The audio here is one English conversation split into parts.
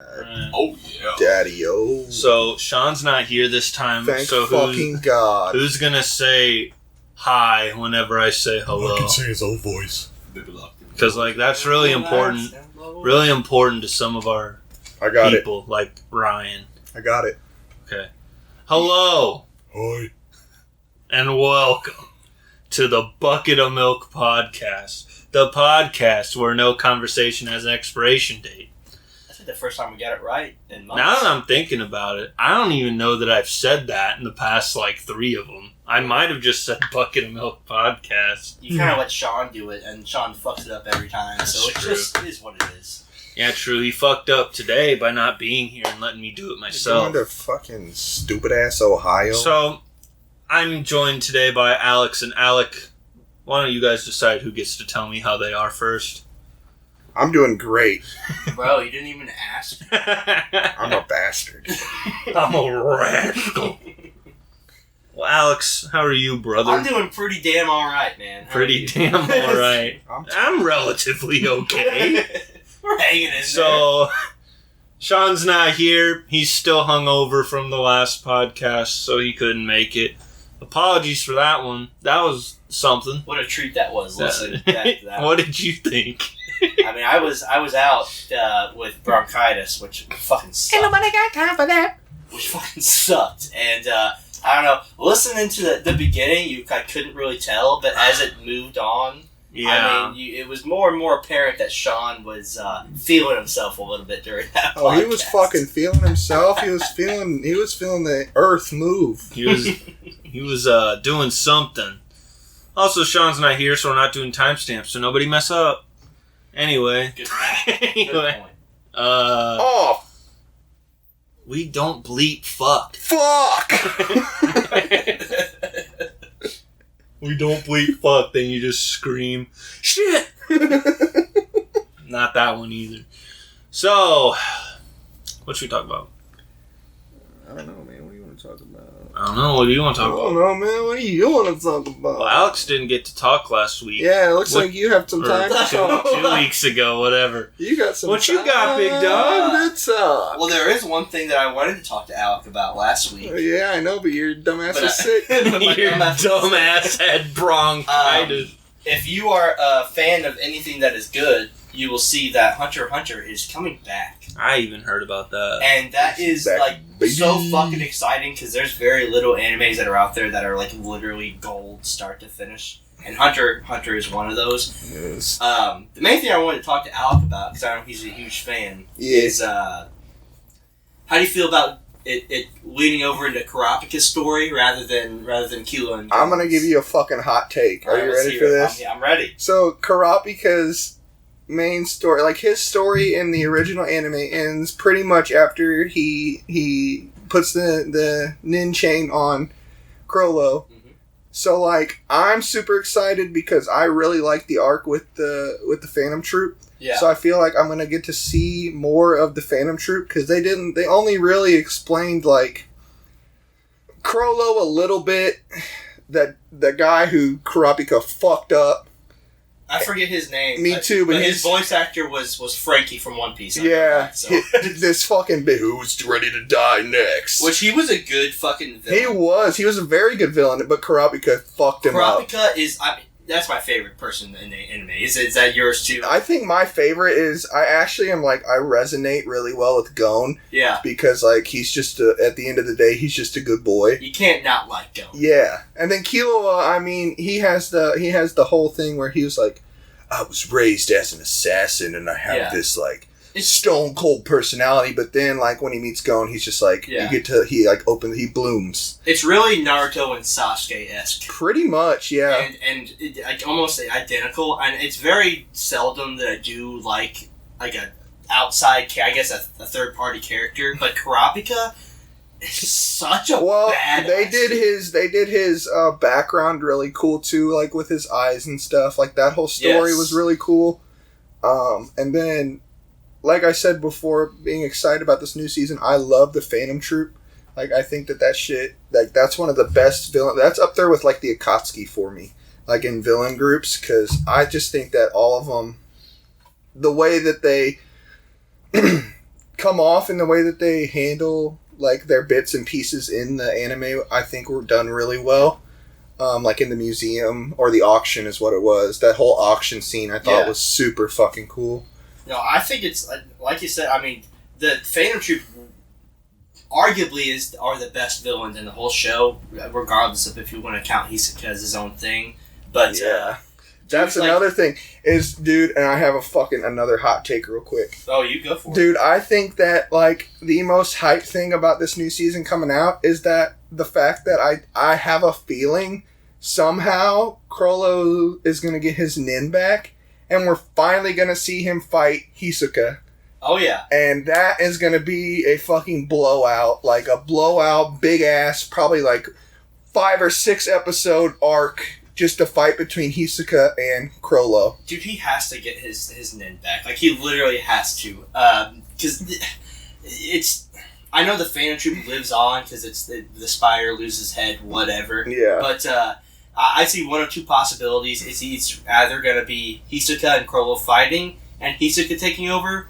Oh yeah, Daddy-o. So Sean's not here this time. Thank so fucking God. Who's gonna say hi whenever I say hello? I can say his own voice. Because that's really important. Really important to some of our people, like Ryan. I got it. Okay. Hello. Hi. And welcome to the Bucket of Milk Podcast. The podcast where no conversation has an expiration date. That's the first time we got it right in months. Now that I'm thinking about it, I don't even know that I've said that in the past, 3 of them. I might have just said Bucket of Milk Podcast. You kind of let Sean do it, and Sean fucks it up every time, so it just is what it is. Yeah, true. He fucked up today by not being here and letting me do it myself. Going to fucking stupid-ass Ohio. So, I'm joined today by Alex. And Alec, why don't you guys decide who gets to tell me how they are first? I'm doing great. Bro, you didn't even ask. I'm a bastard. I'm a rascal. Well, Alex, how are you, brother? I'm doing pretty damn alright, man. Pretty damn alright. I'm relatively okay. We're hanging in there. So, Sean's not here. He's still hungover from the last podcast, so he couldn't make it. Apologies for that one. That was something. What a treat that was, listening back to that. What did you think? I mean, I was out with bronchitis, which fucking sucked. Ain't nobody got time for that. Which fucking sucked. And, I don't know, listening to the beginning, I couldn't really tell, but as it moved on, yeah. I mean, it was more and more apparent that Sean was feeling himself a little bit during that podcast. Oh, he was fucking feeling himself. He was feeling the earth move. He was doing something. Also, Sean's not here, so we're not doing timestamps, so nobody mess up. Anyway. Good point. Oh, we don't bleep fuck. fuck! We don't bleep fuck, then you just scream, shit! Not that one either. So, what should we talk about? I don't know, man. What do you want to talk about? I don't know. What do you want to talk I about? don't know, man. What do you want to talk about? Well, Alex didn't get to talk last week. Yeah, it looks like you have some time to talk. 2 weeks ago, whatever. You got some What you got, big dog? to talk. Well, there is one thing that I wanted to talk to Alec about last week. Yeah, I know, but your dumbass But is sick. Your dumbass had bronchitis. If you are a fan of anything that is good, you will see that Hunter x Hunter is coming back. I even heard about that. And that is, Back, baby. so fucking exciting, because there's very little animes that are out there that are, literally gold start to finish. And Hunter x Hunter is one of those. Yes. The main thing I wanted to talk to Alec about, because I know he's a huge fan, is, how do you feel about it leading over into Kurapika's story rather than Kilo and I'm going to give you a fucking hot take. Are you ready for this? I'm ready. So, Kurapika's main story, his story in the original anime ends pretty much after he puts the nin chain on Crollo. Mm-hmm. So I'm super excited because I really like the arc with the Phantom Troupe. Yeah. So I feel like I'm gonna get to see more of the Phantom Troupe because they only really explained Crollo a little bit, that the guy who Kurapika fucked up. I forget his name. Me too, but his voice actor was Frankie from One Piece. Yeah, So. this fucking bitch who's ready to die next. Which he was a good fucking villain. He was a very good villain, but Kurapika fucked him up. Kurapika is, that's my favorite person in the anime. Is that yours too? I think my favorite is, I actually am I resonate really well with Gon. Yeah. Because he's just, at the end of the day, he's just a good boy. You can't not like Gon. Yeah. And then Killua, he has the whole thing where he was like, I was raised as an assassin and I have this stone cold personality, but then when he meets Gon, he's just he blooms. It's really Naruto and Sasuke-esque. Pretty much, yeah. And almost identical, and it's very seldom that I do like a outside, I guess a third party character, but Kurapika is such a badass. They did his background really cool too, with his eyes and stuff. That whole story was really cool. And then, like I said before, being excited about this new season, I love the Phantom Troupe. I think that shit, that's one of the best villain. That's up there with the Akatsuki for me, in villain groups, because I just think that all of them, the way that they come off in the way that they handle like their bits and pieces in the anime, I think were done really well. Like in the museum or the auction is what it was. That whole auction scene I thought was super fucking cool. No, I think it's like you said. I mean, the Phantom Troupe arguably are the best villains in the whole show, regardless of if you want to count Hisoka as his own thing. But that's another thing is, dude, and I have another hot take real quick. Oh, you go for it. Dude, I think that, like, the most hype thing about this new season coming out is that the fact that I have a feeling somehow Crollo is going to get his nin back, and we're finally going to see him fight Hisoka. Oh, yeah. And that is going to be a fucking blowout. Like, a blowout, big-ass, probably, like, 5 or 6 episode arc just a fight between Hisoka and Crollo. Dude, he has to get his nin back. Like, he literally has to. Because it's... I know the Phantom Troupe lives on because it's the spider loses head, whatever. Yeah. But I see one of two possibilities. It's either going to be Hisoka and Crollo fighting and Hisoka taking over,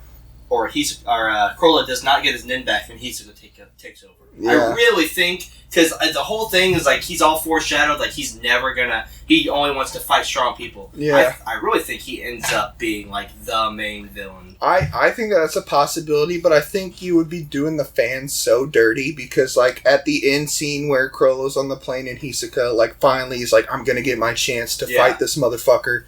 or Crollo does not get his nin back and Hisoka takes over. Yeah. I really think, because the whole thing is like he's all foreshadowed, like he's never gonna, he only wants to fight strong people. Yeah. I really think he ends up being like the main villain. I think that's a possibility, but I think you would be doing the fans so dirty because, like, at the end scene where Crollo's on the plane and Hisoka, like, finally he's like, I'm gonna get my chance to fight this motherfucker.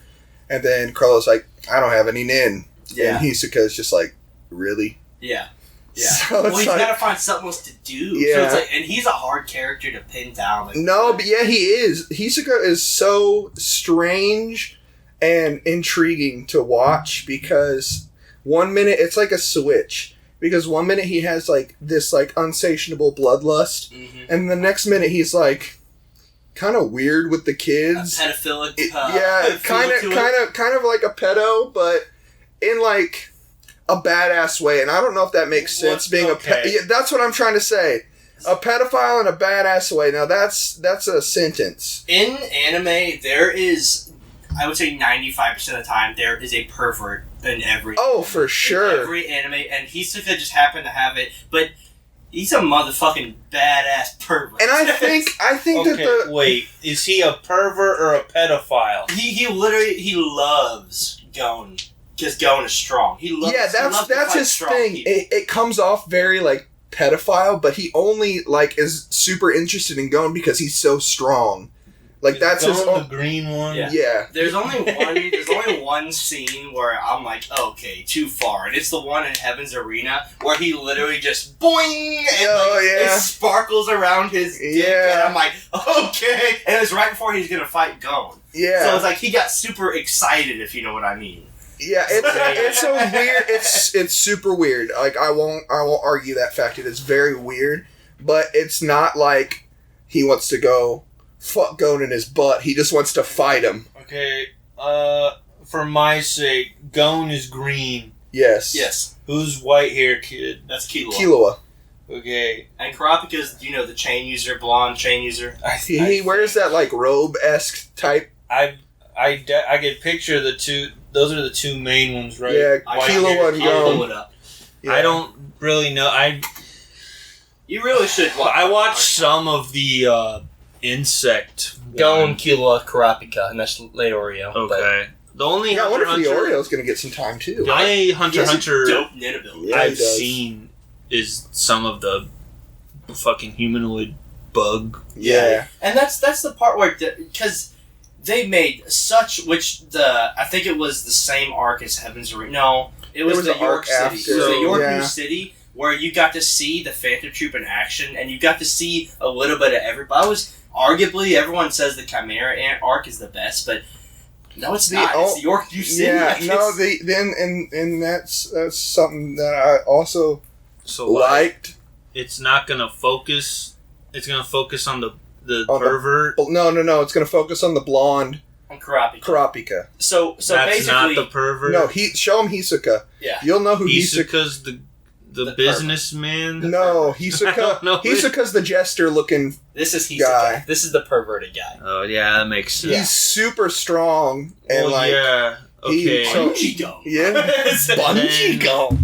And then Crollo's like, I don't have any nin. Yeah. And Hisoka's just like, really? Yeah. Yeah. So well, he's got to find something else to do. Yeah. So it's like, and he's a hard character to pin down. Like, no, but yeah, he is. Hisoka is so strange and intriguing to watch because 1 minute it's like a switch. Because 1 minute he has like this like insatiable bloodlust, and the next minute he's like kind of weird with the kids. Pedophilic. Kind of like a pedo, but in like a badass way, and I don't know if that makes sense. That's what I'm trying to say. A pedophile in a badass way. Now that's a sentence. In anime, there is, I would say 95% of the time, there is a pervert in every. Oh, for sure. In every anime, and Hisoka just happened to have it, but he's a motherfucking badass pervert. And I think that wait, is he a pervert or a pedophile? He literally loves Gon. Because Gon is strong. That's his thing. It comes off very like pedophile, but he only like is super interested in Gon because he's so strong. Like that's his the green one. Yeah. There's only one scene where I'm like, okay, too far, and it's the one in Heaven's Arena where he literally just boing and it sparkles around his dick, and I'm like, okay, and it's right before he's gonna fight Gon. Yeah. So it's like he got super excited, if you know what I mean. Yeah, it's a weird. It's super weird. Like I won't argue that fact. It is very weird, but it's not like he wants to go fuck Gon in his butt. He just wants to fight him. Okay, for my sake, Gon is green. Yes. Who's white hair kid? That's Killua. Okay. And Kurapika's, the chain user, blonde chain user. He wears that like robe-esque type. I get picture the two. Those are the two main ones, right? Yeah, Killua and Gon. Yeah. I don't really know. You really should watch. I watched some of the insect. Gon, Killua, Kurapika, and that's Leorio. Okay. The only I wonder if Leorio's going to get some time too. The only Hunter dope nin ability. I've seen is some of the fucking humanoid bug. Yeah. And that's the part where because they made I think it was the same arc as Heaven's Arena. No, it was the York City. It was the York New City where you got to see the Phantom Troupe in action, and you got to see a little bit of everybody. Arguably, everyone says the Chimera Ant arc is the best, but no, it's not. It's the York New City. Yeah, and that's something that I also liked. It's not gonna focus. It's gonna focus on the pervert. No. It's going to focus on the blonde. On Kurapika. So that's basically, not the pervert. No, show him Hisoka. Yeah, you'll know who Hisoka's the businessman. No, Hisoka's the jester looking. This is Hisoka. Guy. This is the perverted guy. Oh yeah, that makes sense. He's super strong and yeah. Okay. Bungee go. Yeah. Bungee go.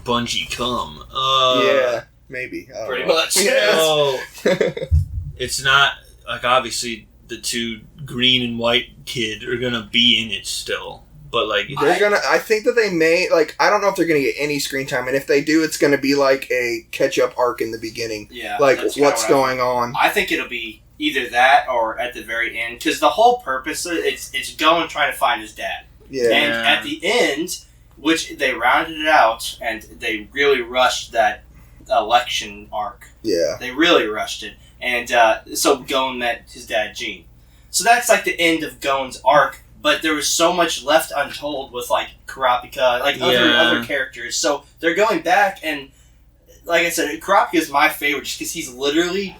Bungie come? Yeah, maybe. Pretty much. So, it's not, like, obviously, the two green and white kid are gonna be in it still. But, like... I think that they may... Like, I don't know if they're gonna get any screen time. And if they do, it's gonna be like a catch-up arc in the beginning. Yeah. Like, what's going on. I think it'll be either that or at the very end. Because the whole purpose of it, it's going trying to find his dad. Yeah. And at the end, which they rounded it out, and they really rushed that election arc. Yeah. They really rushed it. And so Gon met his dad, Gene. So that's like the end of Gon's arc. But there was so much left untold with, like, Kurapika, like, other characters. So they're going back, and, like I said, Kurapika is my favorite just because he's literally...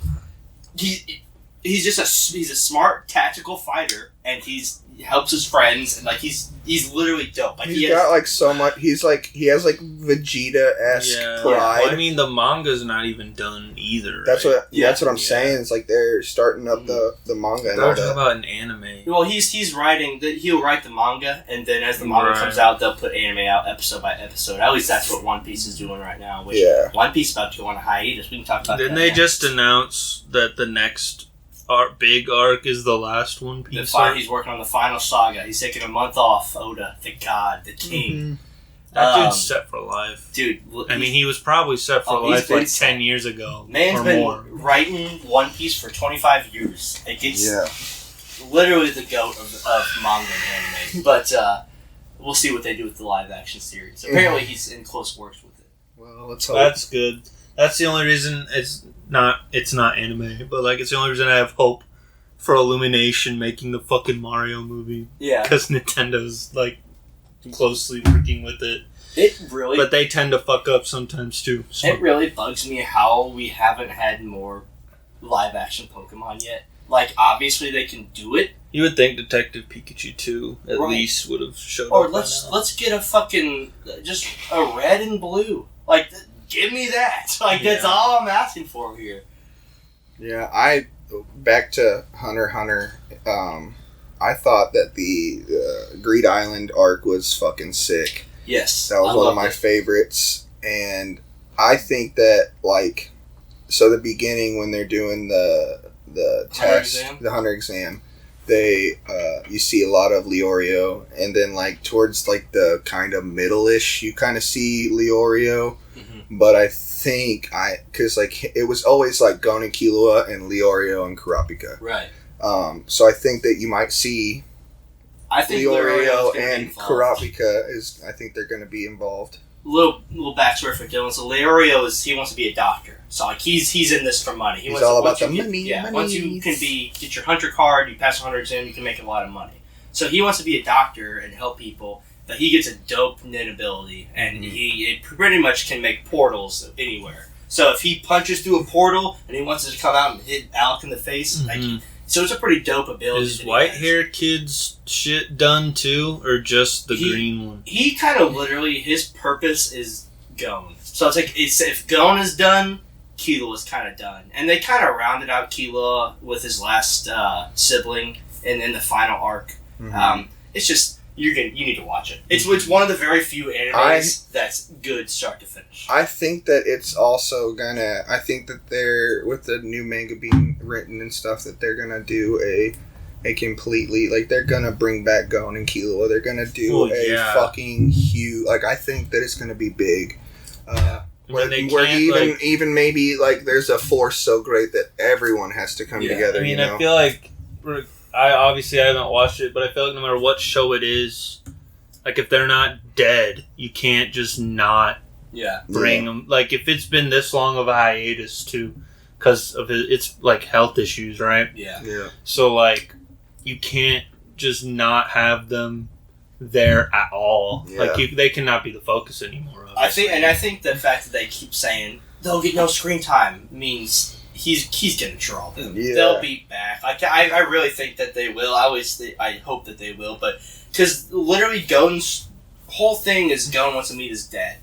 He's just he's a smart, tactical fighter, and he helps his friends, and, like, he's literally dope. Like, he's got, like, so much... he has, like, Vegeta-esque pride. Well, I mean, the manga's not even done either, That's right? that's what I'm saying. It's like they're starting up the manga and all They're that. talking about an anime. Well, he's writing... He'll write the manga, and then as the manga comes out, they'll put anime out episode by episode. At least that's what One Piece is doing right now. Which One Piece is about to go on a hiatus. We can talk about that. Didn't they just announce that the next... big arc is the last One Piece arc? He's working on the final saga. He's taking a month off. Oda, the god, the king. Mm-hmm. That dude's set for life. Dude, I mean, he was probably set for life like 10 years ago. Man's or been more. writing One Piece for 25 years. Like, it's literally the goat of manga and anime. But we'll see what they do with the live action series. Apparently, he's in close works with it. Well, let's hope. That's good. That's the only reason it's not anime, but, like, it's the only reason I have hope for Illumination making the fucking Mario movie. Yeah. Because Nintendo's, like, closely working with it. But they tend to fuck up sometimes, too. So. It really bugs me how we haven't had more live-action Pokemon yet. Like, obviously they can do it. You would think Detective Pikachu 2 at least would have showed up. Or let's get a fucking... just a red and blue. Like... Give me that! Like, that's all I'm asking for here. Yeah, back to Hunter x Hunter, I thought that the Greed Island arc was fucking sick. Yes. That was one of my favorites. And I think that, like, so the beginning when they're doing the test, the Hunter exam, they, you see a lot of Leorio, and then, like, towards, like, the kind of middle-ish, you kind of see Leorio. But I think because like it was always like Gon and Killua and Leorio and Kurapika. Right. So I think that you might see Leorio and Kurapika I think they're going to be involved. Little backstory for Dylan. So Leorio he wants to be a doctor. So like he's in this for money. He's all about the money. Yeah. Once you can get your hunter card, you pass a hunter exam, you can make a lot of money. So he wants to be a doctor and help people. But he gets a dope nin ability, and he pretty much can make portals anywhere. So if he punches through a portal and he wants to come out and hit Alec in the face, so it's a pretty dope ability. Is white hair kid's shit done too, or just the green one? He kind of literally his purpose is Gon. So it's like if Gon is done, Killua is kind of done, and they kind of rounded out Killua with his last sibling in the final arc. It's just. You need to watch it. It's one of the very few animes that's good start to finish. I think that it's also gonna... I think that they're... With the new manga being written and stuff, that they're gonna do a completely... Like, they're gonna bring back Gon and Killua. They're gonna do fucking huge... Like, I think that it's gonna be big. Where even maybe, like, there's a force so great that everyone has to come together, I mean, I feel like... I haven't watched it, but I feel like no matter what show it is, like if they're not dead, you can't just not bring them. Like if it's been this long of a hiatus too, because of it's like health issues, right? Yeah. So like you can't just not have them there at all. Yeah. Like they cannot be the focus anymore. Obviously. I think the fact that they keep saying they'll get no screen time means. He's gonna draw them. Yeah. They'll be back. I really think that they will. I hope that they will. But because literally Gon's whole thing is Gon wants to meet his dad,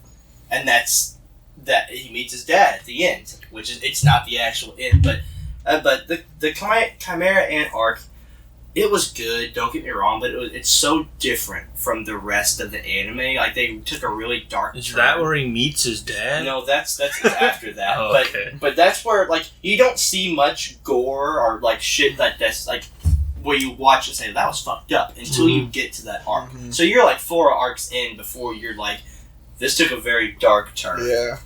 and that's that he meets his dad at the end, which is it's not the actual end. But the Chimera Ant arc, It was good, don't get me wrong, but it's so different from the rest of the anime. Like, they took a really dark turn. Is that where he meets his dad? No, that's after that. Oh, okay. But that's where, like, you don't see much gore or, like, shit that's, like, where you watch and say, that was fucked up, until you get to that arc. Mm-hmm. So you're, like, 4 arcs in before you're, like, this took a very dark turn. Yeah.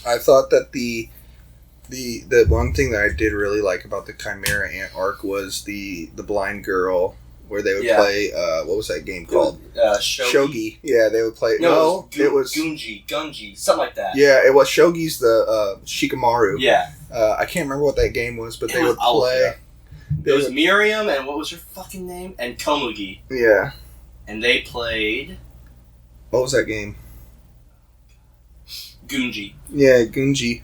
I thought that the one thing that I did really like about the Chimera Ant arc was the blind girl, where they would play, what was that game called? Shogi. Yeah, they would play. No, it was Gunji, something like that. Yeah, it was Shogi's the Shikamaru. Yeah. I can't remember what that game was, but they would play. It was Miriam, and what was her fucking name? And Komugi. Yeah. And they played... What was that game? Gunji. Yeah, Gunji.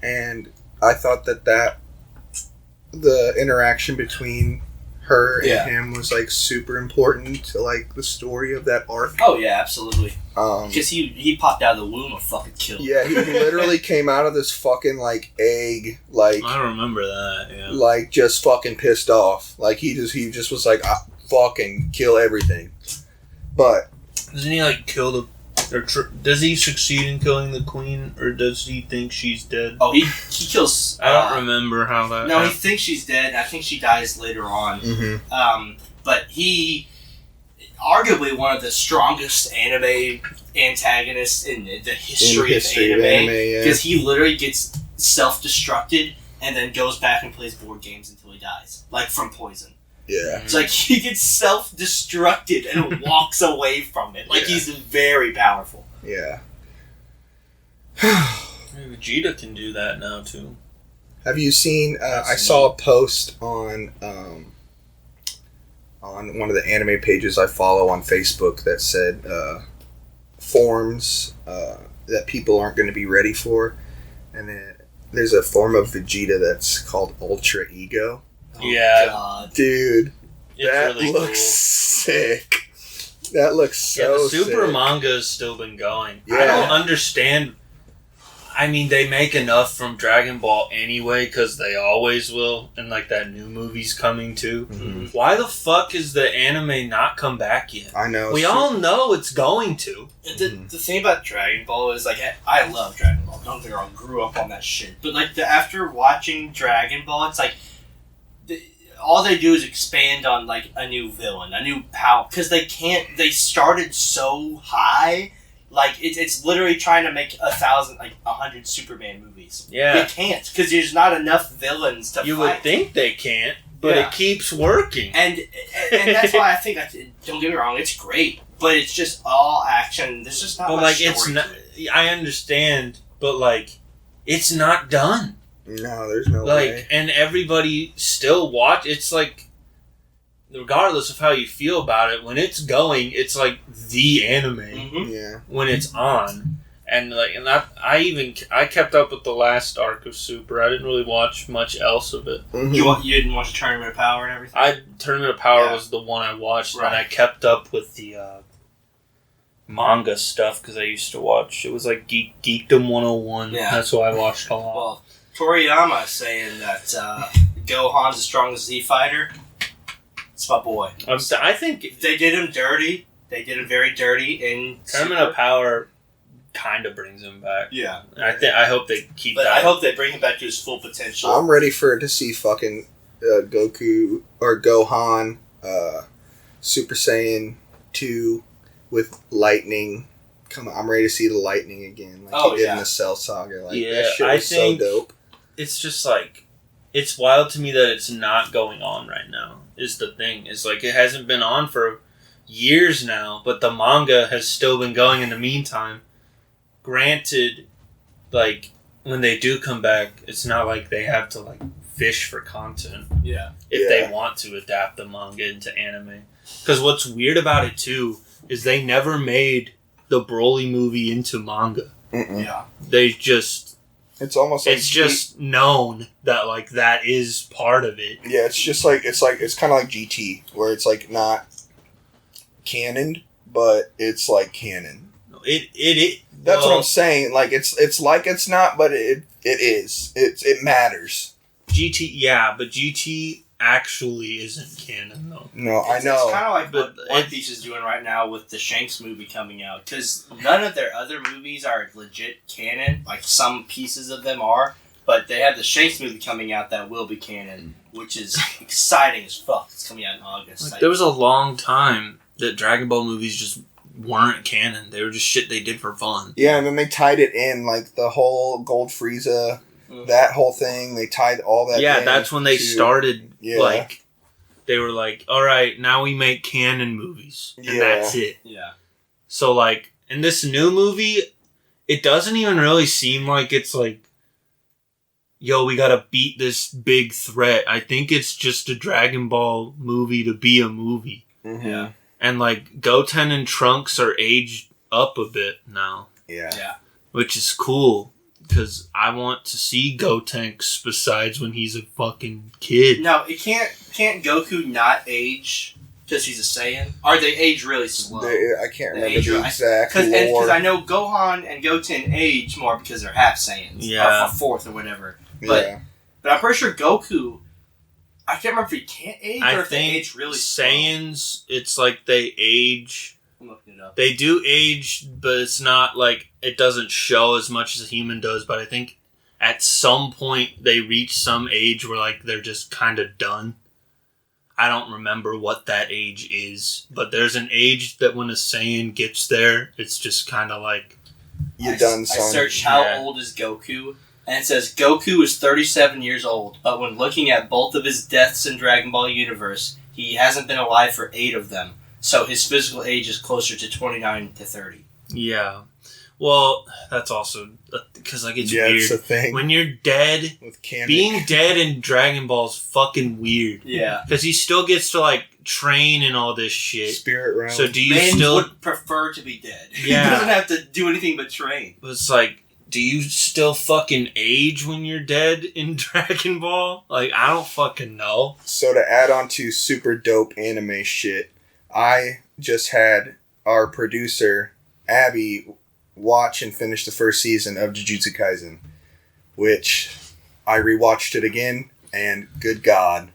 And I thought that the interaction between her and him was, like, super important to, like, the story of that arc. Oh, yeah, absolutely. Because he popped out of the womb of fucking kill. Yeah, he literally came out of this fucking, like, egg, like... I remember that, yeah. Like, just fucking pissed off. Like, he just was like, fucking kill everything. But... Doesn't he, like, kill the... Or does he succeed in killing the queen, or does he think she's dead? Oh, he kills... I don't remember how that... No, he thinks she's dead. I think she dies later on. Mm-hmm. But he... Arguably one of the strongest anime antagonists in the history of anime. Because he literally gets self-destructed and then goes back and plays board games until he dies. Like, from poison. Yeah. It's like he gets self-destructed and walks away from it. Like, he's very powerful. Yeah. Vegeta can do that now, too. Have you seen... I saw a post on one of the anime pages I follow on Facebook that said forms that people aren't going to be ready for. And then there's a form of Vegeta that's called Ultra Ego. Oh, God. Dude, it's that really looks sick. That looks so sick. The Super manga has still been going. Yeah. I don't understand. I mean, they make enough from Dragon Ball anyway, because they always will, and, like, that new movie's coming too. Mm-hmm. Why the fuck is the anime not come back yet? I know. We all know it's going to. The thing about Dragon Ball is, like, I love Dragon Ball. Don't get me wrong, grew up on that shit. But, like, after watching Dragon Ball, it's like, all they do is expand on, like, a new villain, a new power, because they started so high, like, it's literally trying to make 100 Superman movies. Yeah. They can't, because there's not enough villains to fight. You would think they can't, but it keeps working. And that's why I think, don't get me wrong, it's great, but it's just all action, there's just not much story. It's not, I understand, but, like, it's not done. No, there's no way. And everybody still watch. It's like, regardless of how you feel about it, when it's going, it's like the anime. Mm-hmm. Yeah. When it's on, I kept up with the last arc of Super. I didn't really watch much else of it. Mm-hmm. You didn't watch Tournament of Power and everything. Tournament of Power was the one I watched, and I kept up with the manga stuff because I used to watch. It was like Geekdom 101. Yeah. That's what I watched a lot. Well, Toriyama is saying that Gohan's the strongest Z fighter. It's my boy. I think they did him dirty. They did him very dirty in Tournament of Power. Kind of brings him back. Yeah. I hope they keep that. I hope they bring him back to his full potential. I'm ready to see fucking Goku or Gohan Super Saiyan 2 with lightning. Come on, I'm ready to see the lightning again, like he did in the Cell Saga. Like, that shit was so dope. It's just like, it's wild to me that it's not going on right now, is the thing. It's like, it hasn't been on for years now, but the manga has still been going in the meantime. Granted, like, when they do come back, it's not like they have to, like, fish for content. Yeah. If they want to adapt the manga into anime. Because what's weird about it, too, is they never made the Broly movie into manga. Mm-mm. Yeah. They just... It's almost like... It's just known that, like, that is part of it. Yeah, it's just like... It's kind of like GT, where it's, like, not canon, but it's, like, canon. That's what I'm saying. Like, it's like it's not, but it is. It matters. GT, yeah, but GT actually isn't canon, though. No, I know. It's kind of like But what One Piece is doing right now with the Shanks movie coming out. Because none of their other movies are legit canon. Like, some pieces of them are. But they have the Shanks movie coming out that will be canon, which is exciting as fuck. It's coming out in August. Like, there was a long time that Dragon Ball movies just weren't canon. They were just shit they did for fun. Yeah, and then they tied it in, like, the whole Gold Frieza, that whole thing. They tied all that in. That's when they started, Yeah. like, they were like, alright, now we make canon movies. And that's it. Yeah. So, like, in this new movie, it doesn't even really seem like it's like, yo, we gotta beat this big threat. I think it's just a Dragon Ball movie to be a movie. Mm-hmm. Yeah. And, like, Goten and Trunks are aged up a bit now. Yeah. Which is cool, because I want to see Gotenks besides when he's a fucking kid. No, it can't Goku not age because he's a Saiyan? Or they age really slow? I can't remember age, the exact lore. Because I know Gohan and Goten age more because they're half Saiyans. Yeah. Or fourth or whatever. Yeah. But I'm pretty sure Goku... I can't remember if he can't age or if they think age really slow. Saiyans, it's like they age. I'm looking it up. They do age, but it's not like it doesn't show as much as a human does. But I think at some point they reach some age where like they're just kind of done. I don't remember what that age is, but there's an age that when a Saiyan gets there, it's just kind of like You're done, son. I searched how old is Goku, and it says Goku is 37 years old, but when looking at both of his deaths in Dragon Ball Universe, he hasn't been alive for 8 of them. So his physical age is closer to 29 to 30. Yeah. Well, that's also because like it's yeah, weird. it's a thing. When you're dead, with Kamek. being dead in Dragon Ball is fucking weird. Yeah. Because he still gets to like train and all this shit. Spirit realm. So do you Man still? would prefer to be dead. Yeah. He doesn't have to do anything but train. It's like, do you still fucking age when you're dead in Dragon Ball? Like, I don't fucking know. So to add on to super dope anime shit, I just had our producer, Abby, watch and finish the first season of Jujutsu Kaisen, which I rewatched it again, and good God,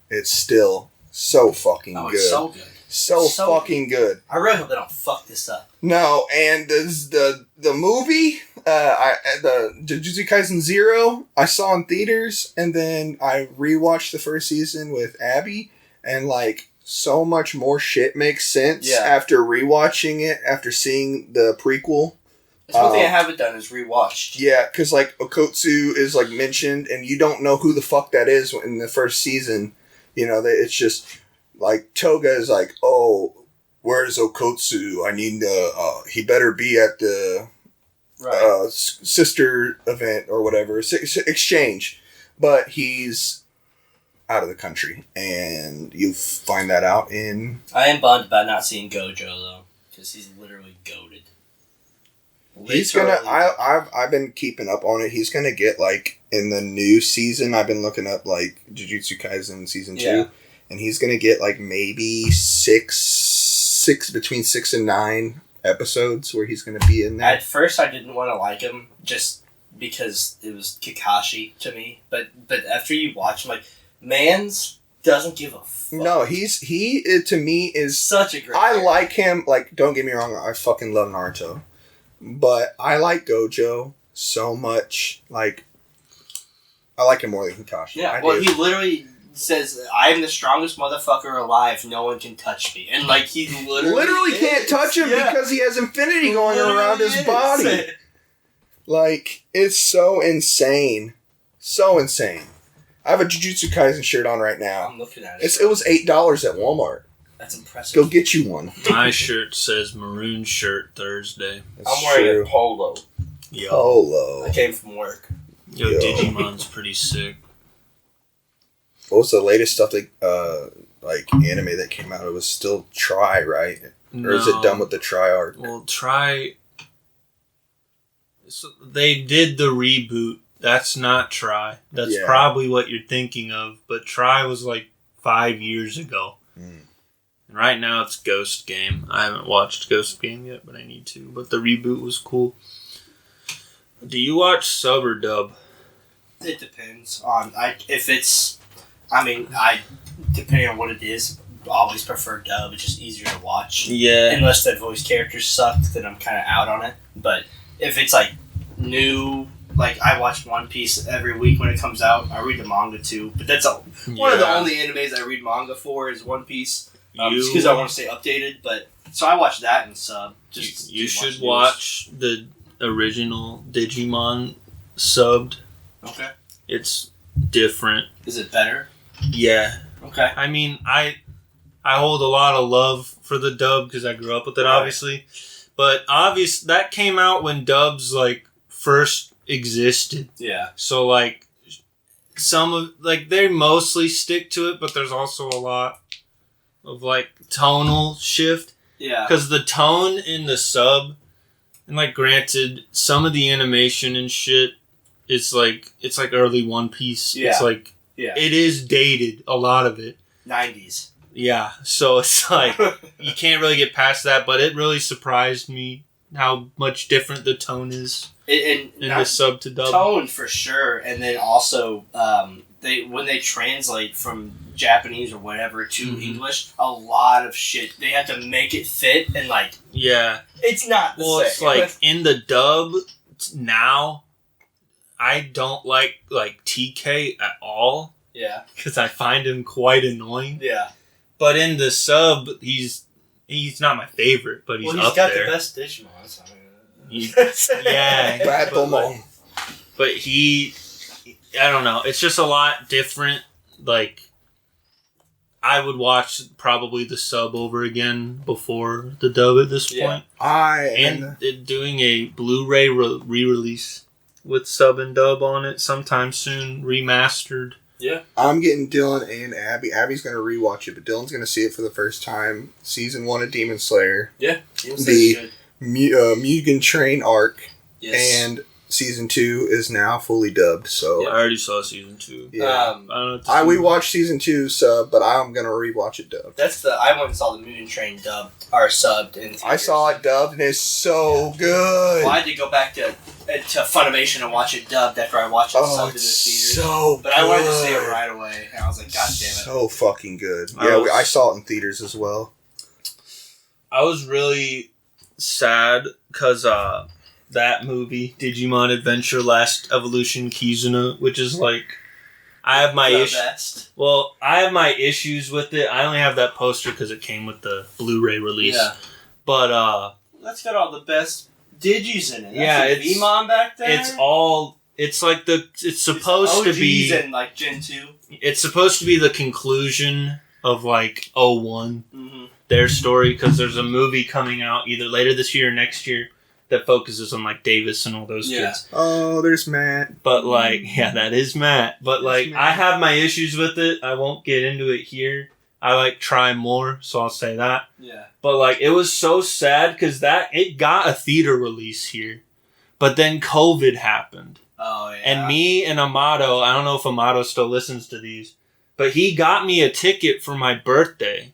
it's still so fucking good. It's so good. So So fucking good. I really hope they don't fuck this up. No, and the movie, the Jujutsu Kaisen 0, I saw in theaters, and then I rewatched the first season with Abby, and like so much more shit makes sense after rewatching it, after seeing the prequel. That's one thing I haven't done is rewatched. Yeah, because like Okotsu is like mentioned, and you don't know who the fuck that is in the first season. You know, it's just like Toga is like, oh, where's Okotsu? I need he better be at the sister event or whatever, exchange. But he's out of the country, and you find that out in... I am bummed about not seeing Gojo, though, because he's literally goated. He's gonna... I've been keeping up on it. He's gonna get, like, in the new season, I've been looking up, like, Jujutsu Kaisen Season 2, and he's gonna get, like, maybe between 6 and 9 episodes where he's gonna be in there. At first, I didn't want to like him, just because it was Kakashi to me, but after you watch him, like, Mans doesn't give a fuck. No, he to me is... Such a great I character. like him, like, don't get me wrong, I fucking love Naruto. But I like Gojo so much, like, I like him more than Kakashi. Yeah, I well, do. he literally says, I am the strongest motherfucker alive, no one can touch me. And, like, he literally can't touch him because he has infinity going around his body. Like, it's so insane. So insane. I have a Jujutsu Kaisen shirt on right now. I'm looking at it. It was $8 at Walmart. That's impressive. Go get you one. My shirt says Maroon Shirt Thursday. I'm wearing a polo. Yo. Polo. I came from work. Yo, Digimon's pretty sick. What was the latest stuff that, like, anime that came out? It was still Try, right? No. Or is it done with the Try arc? Well, Try... So they did the reboot. That's not Try. That's probably what you're thinking of. But Try was like 5 years ago. And right now it's Ghost Game. I haven't watched Ghost Game yet, but I need to. But the reboot was cool. Do you watch sub or dub? It depends on if it's. I mean, depending on what it is, always prefer dub. It's just easier to watch. Yeah. Unless the voice characters sucked, then I'm kind of out on it. But if it's like new, like I watch One Piece every week when it comes out. I read the manga too, but that's one of the only animes I read manga for is One Piece. Just because I want to stay updated. But so I watch that and sub. You should watch the original Digimon subbed. Okay. It's different. Is it better? Yeah. Okay. I mean, I hold a lot of love for the dub because I grew up with it, obviously. But that came out when dubs like first existed. Yeah. So like they mostly stick to it, but there's also a lot of like tonal shift. Yeah. Because the tone in the sub, and like granted, some of the animation and shit, it's like early One Piece. Yeah. It's like it is dated, a lot of it. 90s. Yeah. So it's like you can't really get past that, but it really surprised me how much different the tone is in the sub to dub. Tone for sure, and then also when they translate from Japanese or whatever to English, a lot of shit they have to make it fit and like it's not the same. It's like in the dub now, I don't like TK at all. Yeah, because I find him quite annoying. Yeah, but in the sub, he's not my favorite, but he's up there. He's got the best Digimon. But I don't know. It's just a lot different. Like, I would watch probably the sub over again before the dub at this point. And doing a Blu-ray re-release with sub and dub on it sometime soon, remastered. Yeah. I'm getting Dylan and Abby. Abby's going to rewatch it, but Dylan's going to see it for the first time. Season 1 of Demon Slayer. Yeah. The Mugen Train arc. Yes. And Season 2 is now fully dubbed, so... Yeah, I already saw Season 2. Yeah. We watched Season 2 sub, but I'm going to rewatch it dubbed. I went and saw the Mugen Train dubbed, or subbed. In I saw it dubbed, and it's so good. Well, I had to go back to Funimation and watch it dubbed after I watched it subbed in the theaters. So but I wanted to see it right away, and I was like, God damn it. So fucking good. I saw it in theaters as well. I was really sad, because... that movie, Digimon Adventure Last Evolution Kizuna, which is like, I have my issues. Well, I have my issues with it. I only have that poster because it came with the Blu-ray release. Yeah. But that's got all the best Digis in it. That's it's Vmon back there. It's supposed to be in like Gen 2. It's supposed to be the conclusion of like 01, their story, because there's a movie coming out either later this year or next year that focuses on like Davis and all those kids. Oh, there's Matt. But like, that is Matt. But like, I have my issues with it. I won't get into it here. I like try more, so I'll say that. Yeah. But like, it was so sad because it got a theater release here, but then COVID happened. Oh yeah. And me and Amato, I don't know if Amato still listens to these, but he got me a ticket for my birthday,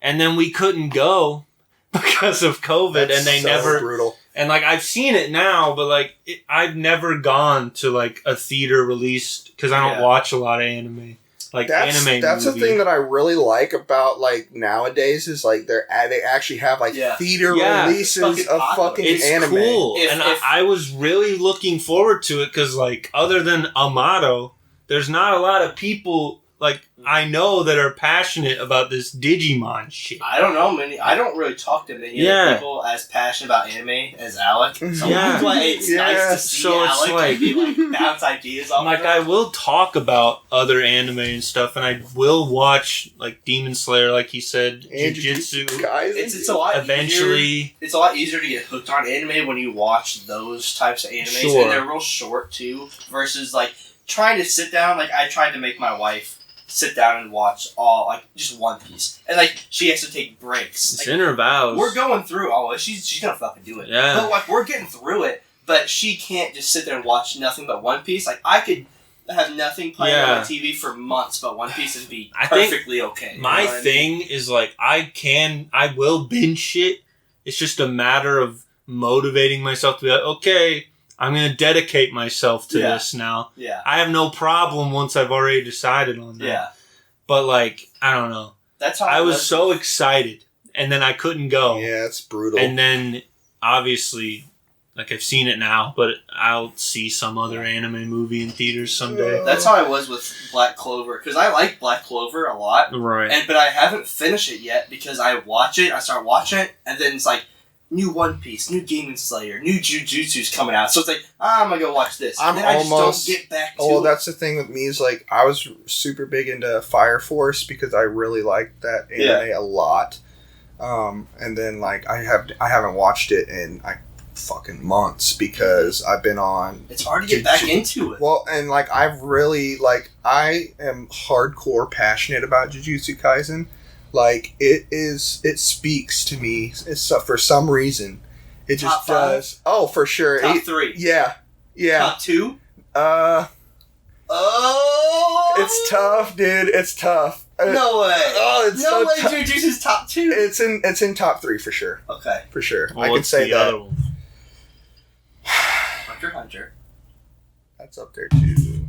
and then we couldn't go because of COVID. That's and they never brutal. And, like, I've seen it now, but, like, I've never gone to, like, a theater release because I don't watch a lot of anime. Like, that's the thing that I really like about, like, nowadays is, like, they actually have, like, theater releases of fucking anime. It's cool. I was really looking forward to it because, like, other than Amato, there's not a lot of people... Like, I know that are passionate about this Digimon shit. I don't know many. I don't really talk to many people as passionate about anime as Alec. So it's nice to see Alec and be like, bounce ideas off like, I will talk about other anime and stuff, and I will watch, like, Demon Slayer, like he said, Jujutsu. It's a lot eventually. It's a lot easier to get hooked on anime when you watch those types of animes. And they're real short, too, versus, like, trying to sit down. Like, I tried to make my wife sit down and watch just One Piece. And, like, she has to take breaks. It's like, in her vows. We're going through she's gonna fucking do it. Yeah. But, like, we're getting through it, but she can't just sit there and watch nothing but One Piece. Like, I could have nothing playing on my TV for months, but One Piece would be perfectly okay. My thing is, like, I will binge shit. It's just a matter of motivating myself to be like, okay, I'm going to dedicate myself to this now. Yeah. I have no problem once I've already decided on that. Yeah. But like, I don't know. That's how I was so excited, and then I couldn't go. Yeah, it's brutal. And then, obviously, like I've seen it now, but I'll see some other anime movie in theaters someday. That's how I was with Black Clover, because I like Black Clover a lot. Right. But I haven't finished it yet because I start watching it, and then it's like, new One Piece, new Demon Slayer, new Jujutsu's coming out. So it's like, I'm going to go watch this. I'm and then almost... I just don't get back to it. That's the thing with me is, like, I was super big into Fire Force because I really liked that anime a lot. And then, like, I haven't watched it in, fucking months because I've been on... It's hard to get back into it. Well, and, like, I've really, like, I am hardcore passionate about Jujutsu Kaisen. Like, it speaks to me. It's for some reason. It just does. Oh, for sure. Top 3. Yeah. Top 2? Oh! It's tough, dude. It's tough. No way. Oh, it's no so way tough. Jujutsu's top 2. It's in top 3 for sure. Okay. For sure. Well, I can say that. Other one? Hunter x Hunter. That's up there too.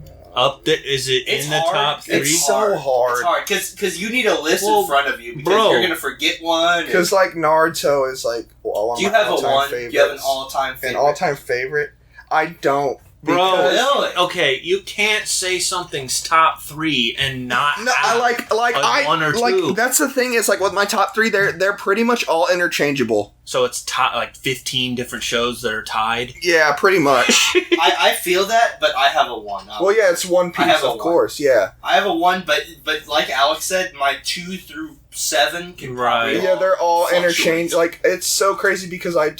Is it in the top 3? It's so hard. It's hard because you need a list in front of you because you're gonna forget one. Because like Naruto is like one do you of my have all-time a one? favorites. Do you have an all-time favorite? An all-time favorite? I don't. Bro, Really? Okay, you can't say something's top 3 and not. No, I like one or two. That's the thing is like with my top 3, they're pretty much all interchangeable. So it's like 15 different shows that are tied. Yeah, pretty much. I feel that, but I have a 1. Well, yeah, it's One Piece, of course. Yeah, I have a 1, but like Alex said, my 2 through 7 can probably yeah, they're all fluctuate. interchanged. Like it's so crazy because I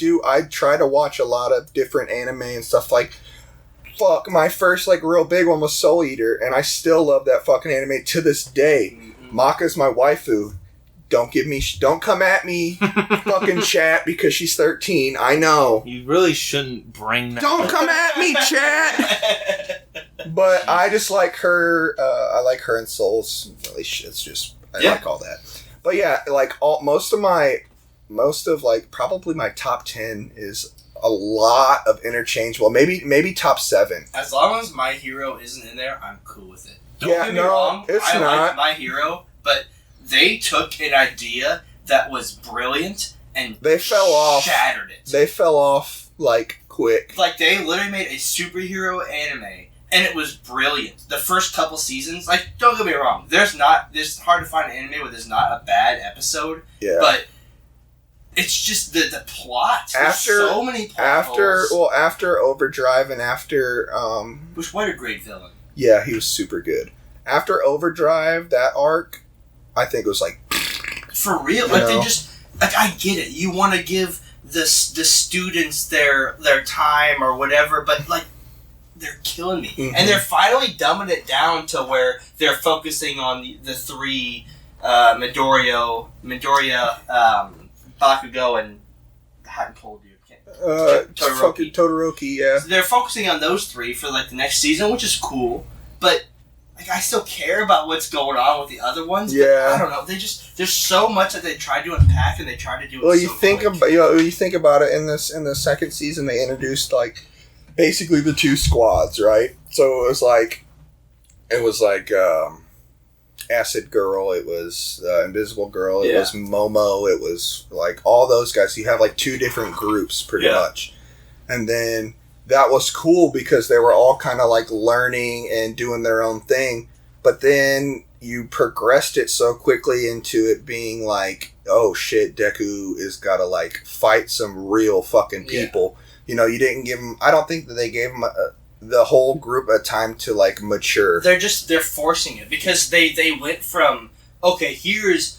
try to watch a lot of different anime and stuff like. Fuck, my first like real big one was Soul Eater, and I still love that fucking anime to this day. Mm-hmm. Maka's my waifu. Don't come at me, fucking chat, because she's 13. I know. You really shouldn't bring that. Don't come at me, chat. But I just like her. I like her and Soul's relationship. I like all that. But yeah, like most of like probably my top 10 is. A lot of interchange. Well, maybe top 7. As long as My Hero isn't in there, I'm cool with it. Don't get me wrong. It's I not. like My Hero, but they took an idea that was brilliant and they fell off. Shattered it. They fell off like quick. Like they literally made a superhero anime, and it was brilliant. The first couple seasons, like don't get me wrong, there's hard to find an anime where there's not a bad episode. Yeah. But it's just the plot. There's so many plot holes. After Overdrive and after Which what a great villain. Yeah, he was super good. After Overdrive, that arc, I think it was like for real. Like they just like I get it. You want to give the students their time or whatever, but like they're killing me. Mm-hmm. And they're finally dumbing it down to where they're focusing on the 3 Midoriya, Bakugo, and Hot and Cold Dude. Fucking Todoroki, yeah. So they're focusing on those 3 for like the next season, which is cool. But like I still care about what's going on with the other ones. Yeah. But I don't know. There's so much that they tried to unpack and they tried to do. Well, it you so think quick. about you think about it in the second season, they introduced like basically the 2 squads, right? So it was like Acid Girl, it was Invisible Girl, it was Momo, it was like all those guys. You have like 2 different groups pretty much. And then that was cool because they were all kind of like learning and doing their own thing. But then you progressed it so quickly into it being like, oh shit, Deku is gotta like fight some real fucking people. You know, you didn't give him, I don't think that they gave him the whole group a time to like mature. They're forcing it because they went from, okay, here's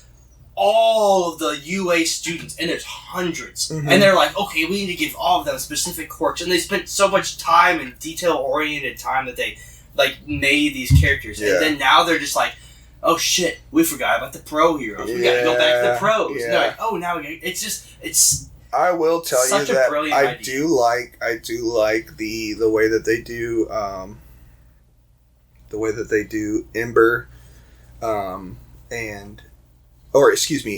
all of the UA students, and there's hundreds, and they're like, okay, we need to give all of them specific quirks, and they spent so much time and detail-oriented time that they like made these characters, and then now they're just like, oh shit, we forgot about the pro heroes. We gotta go back to the pros. And they're like, oh, now it's. I will tell you that I idea. do like the way that they do Ember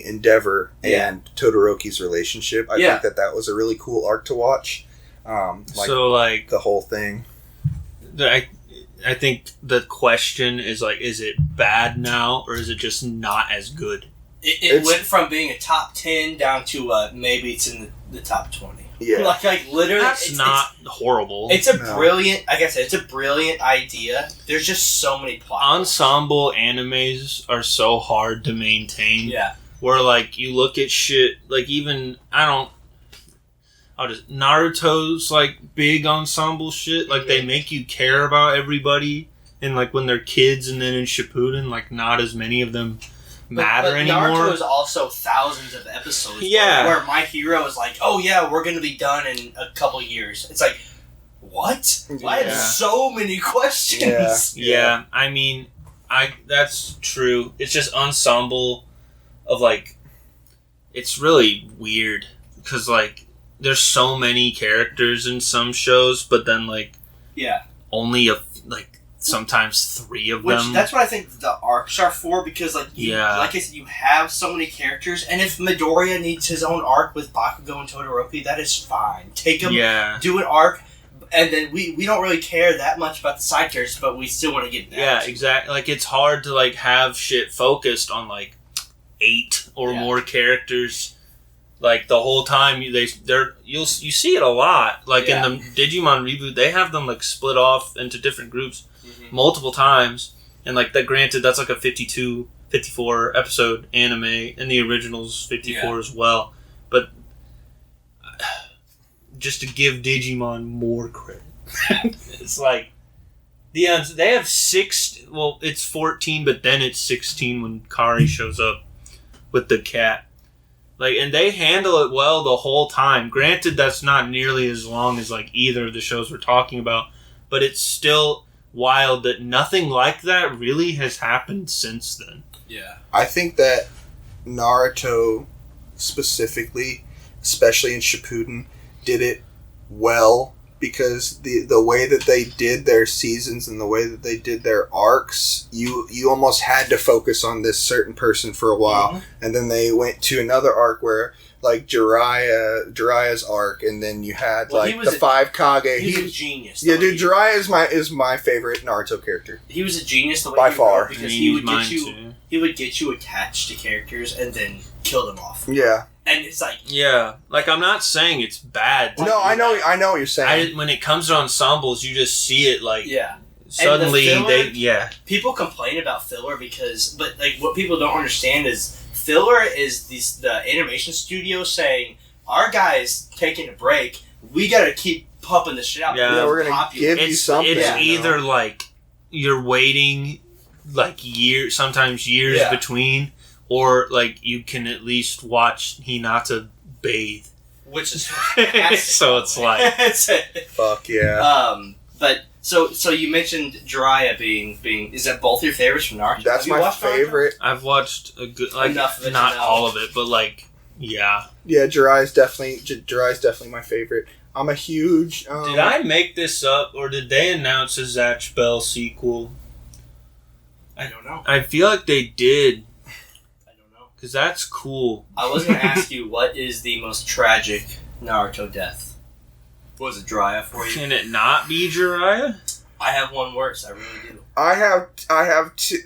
Endeavor and Todoroki's relationship. I think that was a really cool arc to watch. So like the whole thing. I think the question is like, is it bad now or is it just not as good? It went from being a top 10 down to maybe it's in the top 20. Yeah. Like literally, That's not horrible. It's a brilliant, like I said, it's a brilliant idea. There's just so many plot Ensemble animes are so hard to maintain. Yeah. Where, like, you look at shit, like, even, Naruto's, like, big ensemble shit. Like, they make you care about everybody. And, like, when they're kids, and then in Shippuden, like, not as many of them matter anymore. Naruto is also thousands of episodes. Yeah. Where My Hero is like, oh yeah, we're going to be done in a couple years. It's like, what? Yeah. I have so many questions. Yeah. I mean, that's true. It's just ensemble of, like, it's really weird. Because, like, there's so many characters in some shows, but then, like, only sometimes 3 of them. That's what I think the arcs are for, because like I said, you have so many characters, and if Midoriya needs his own arc with Bakugo and Todoroki, that is fine. Take him, do an arc, and then we don't really care that much about the side characters, but we still want to get that. Yeah, exactly. Like, it's hard to, like, have shit focused on, like, 8 or more characters. Like, the whole time, you see it a lot. Like, in the Digimon reboot, they have them, like, split off into different groups multiple times. And, like, granted, that's, like, a 54 episode anime, and the original's 54 as well. But just to give Digimon more credit. It's like, they have 6, well, it's 14, but then it's 16 when Kari shows up with the cat. Like, and they handle it well the whole time. Granted, that's not nearly as long as, like, either of the shows we're talking about, but it's still wild that nothing like that really has happened since then. Yeah. I think that Naruto specifically, especially in Shippuden, did it well, because the way that they did their seasons and the way that they did their arcs, you almost had to focus on this certain person for a while, and then they went to another arc where, like, Jiraiya's arc, and then you had the 5 Kage. He was a genius. Yeah, dude, Jiraiya is my favorite Naruto character. He was a genius the way by he far, wrote, because he would get you attached to characters and then kill them off. Yeah. And it's like... Yeah. Like, I'm not saying it's bad. No, I know what you're saying. When it comes to ensembles, you just see it, like... Yeah. Suddenly, People complain about filler but, like, what people don't understand is filler is the animation studio saying, our guy's taking a break, we gotta keep pumping the shit out. Yeah, we're gonna give you something. It's either, like, you're waiting, like, sometimes years between... Or, like, you can at least watch Hinata bathe. Which is fantastic. So it's like... Fuck yeah. But, so you mentioned Jiraiya being... Is that both your favorites from Naruto? That's my favorite. I've watched a good... Like, not all of it, but, like, yeah. Yeah, Jiraiya's definitely my favorite. I'm a huge... Did I make this up, or did they announce a Zatch Bell sequel? I don't know. I feel like they did. Because that's cool. I was going to ask you, what is the most tragic Naruto death? Was it Jiraiya for you? Can it not be Jiraiya? I have one worse. I really do. I have two. I have two.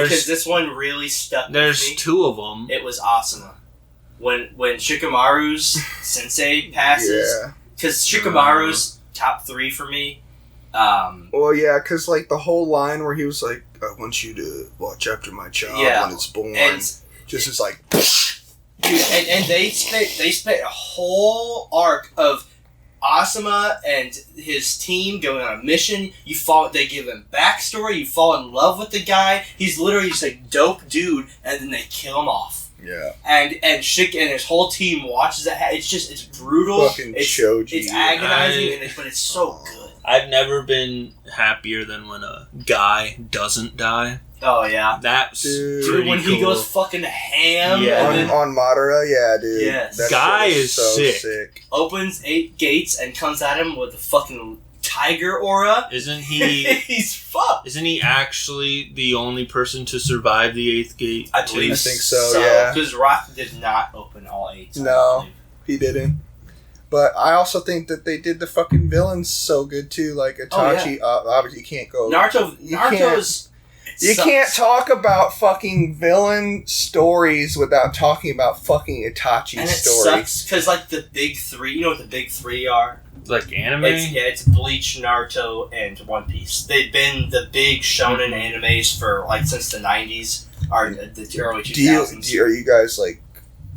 Because this one really stuck with me. There's 2 of them. It was Asuma. When Shikamaru's sensei passes. Because Shikamaru's top 3 for me. Well, yeah, because, like, the whole line where he was like, I want you to watch after my child when it's born. And just is like... Dude, and they spent a whole arc of Asuma and his team going on a mission. They give him backstory. You fall in love with the guy. He's literally just a dope dude, and then they kill him off. Yeah. And his whole team watches that. It's brutal. Fucking Choji. It's agonizing, but it's so good. I've never been happier than when a guy doesn't die. Oh, yeah. That's dude, when he goes fucking ham. Yeah. On Madara, yeah, dude. Yes. That guy is so sick. Opens 8 gates and comes at him with a fucking tiger aura. Isn't he... He's fucked. Isn't he actually the only person to survive the 8th gate? I think so, yeah. Because Rock did not open all 8. No, he didn't. But I also think that they did the fucking villains so good too. Like Itachi, obviously you can't go. Naruto's. You can't talk about fucking villain stories without talking about fucking Itachi's and it story. sucks because like the big three, you know what the big three are? Like anime? It's Bleach, Naruto, and One Piece. They've been the big shonen animes for like since the 90s or the early 2000s. Are you guys like?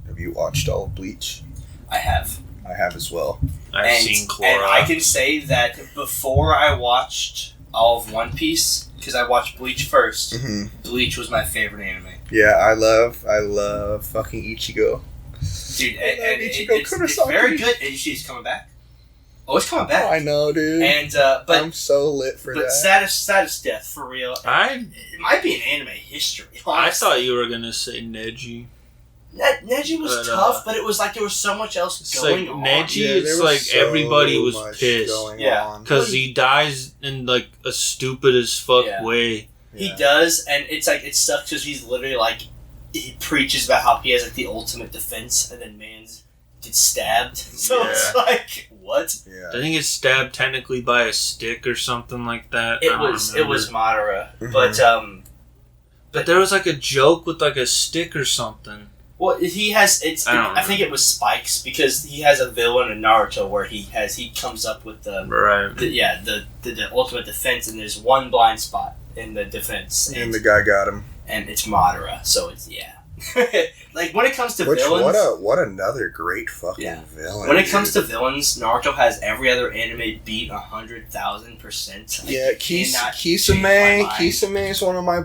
Have you watched all of Bleach? I have. I have as well. I've seen Clover. And I can say that before I watched all of One Piece, because I watched Bleach first, Bleach was my favorite anime. Yeah, I love fucking Ichigo. Dude, it's very good. And she's coming back. Oh, it's coming back. Oh, I know, dude. And but I'm so lit for that. But status death for real. It might be an anime history. Honestly. I thought you were gonna say Neji. Neji was tough, but it was like there was so much else going on. Neji, it's like so everybody was pissed. Yeah. Because he dies in like a stupid as fuck way. Yeah. He does, and it's like it sucks because he's literally like he preaches about how he has like the ultimate defense, and then man's gets stabbed. So it's like what? Yeah. I think it's stabbed technically by a stick or something like that. It was Madara, but there was like a joke with like a stick or something. Well, he has. I think it was spikes because he has a villain in Naruto where he comes up with the ultimate defense, and there's one blind spot in the defense, and the guy got him, and it's Madara. So it's like when it comes to villains, what another great fucking villain. When it comes to villains, Naruto has every other anime beat 100,000%. Yeah, Kisame is one of my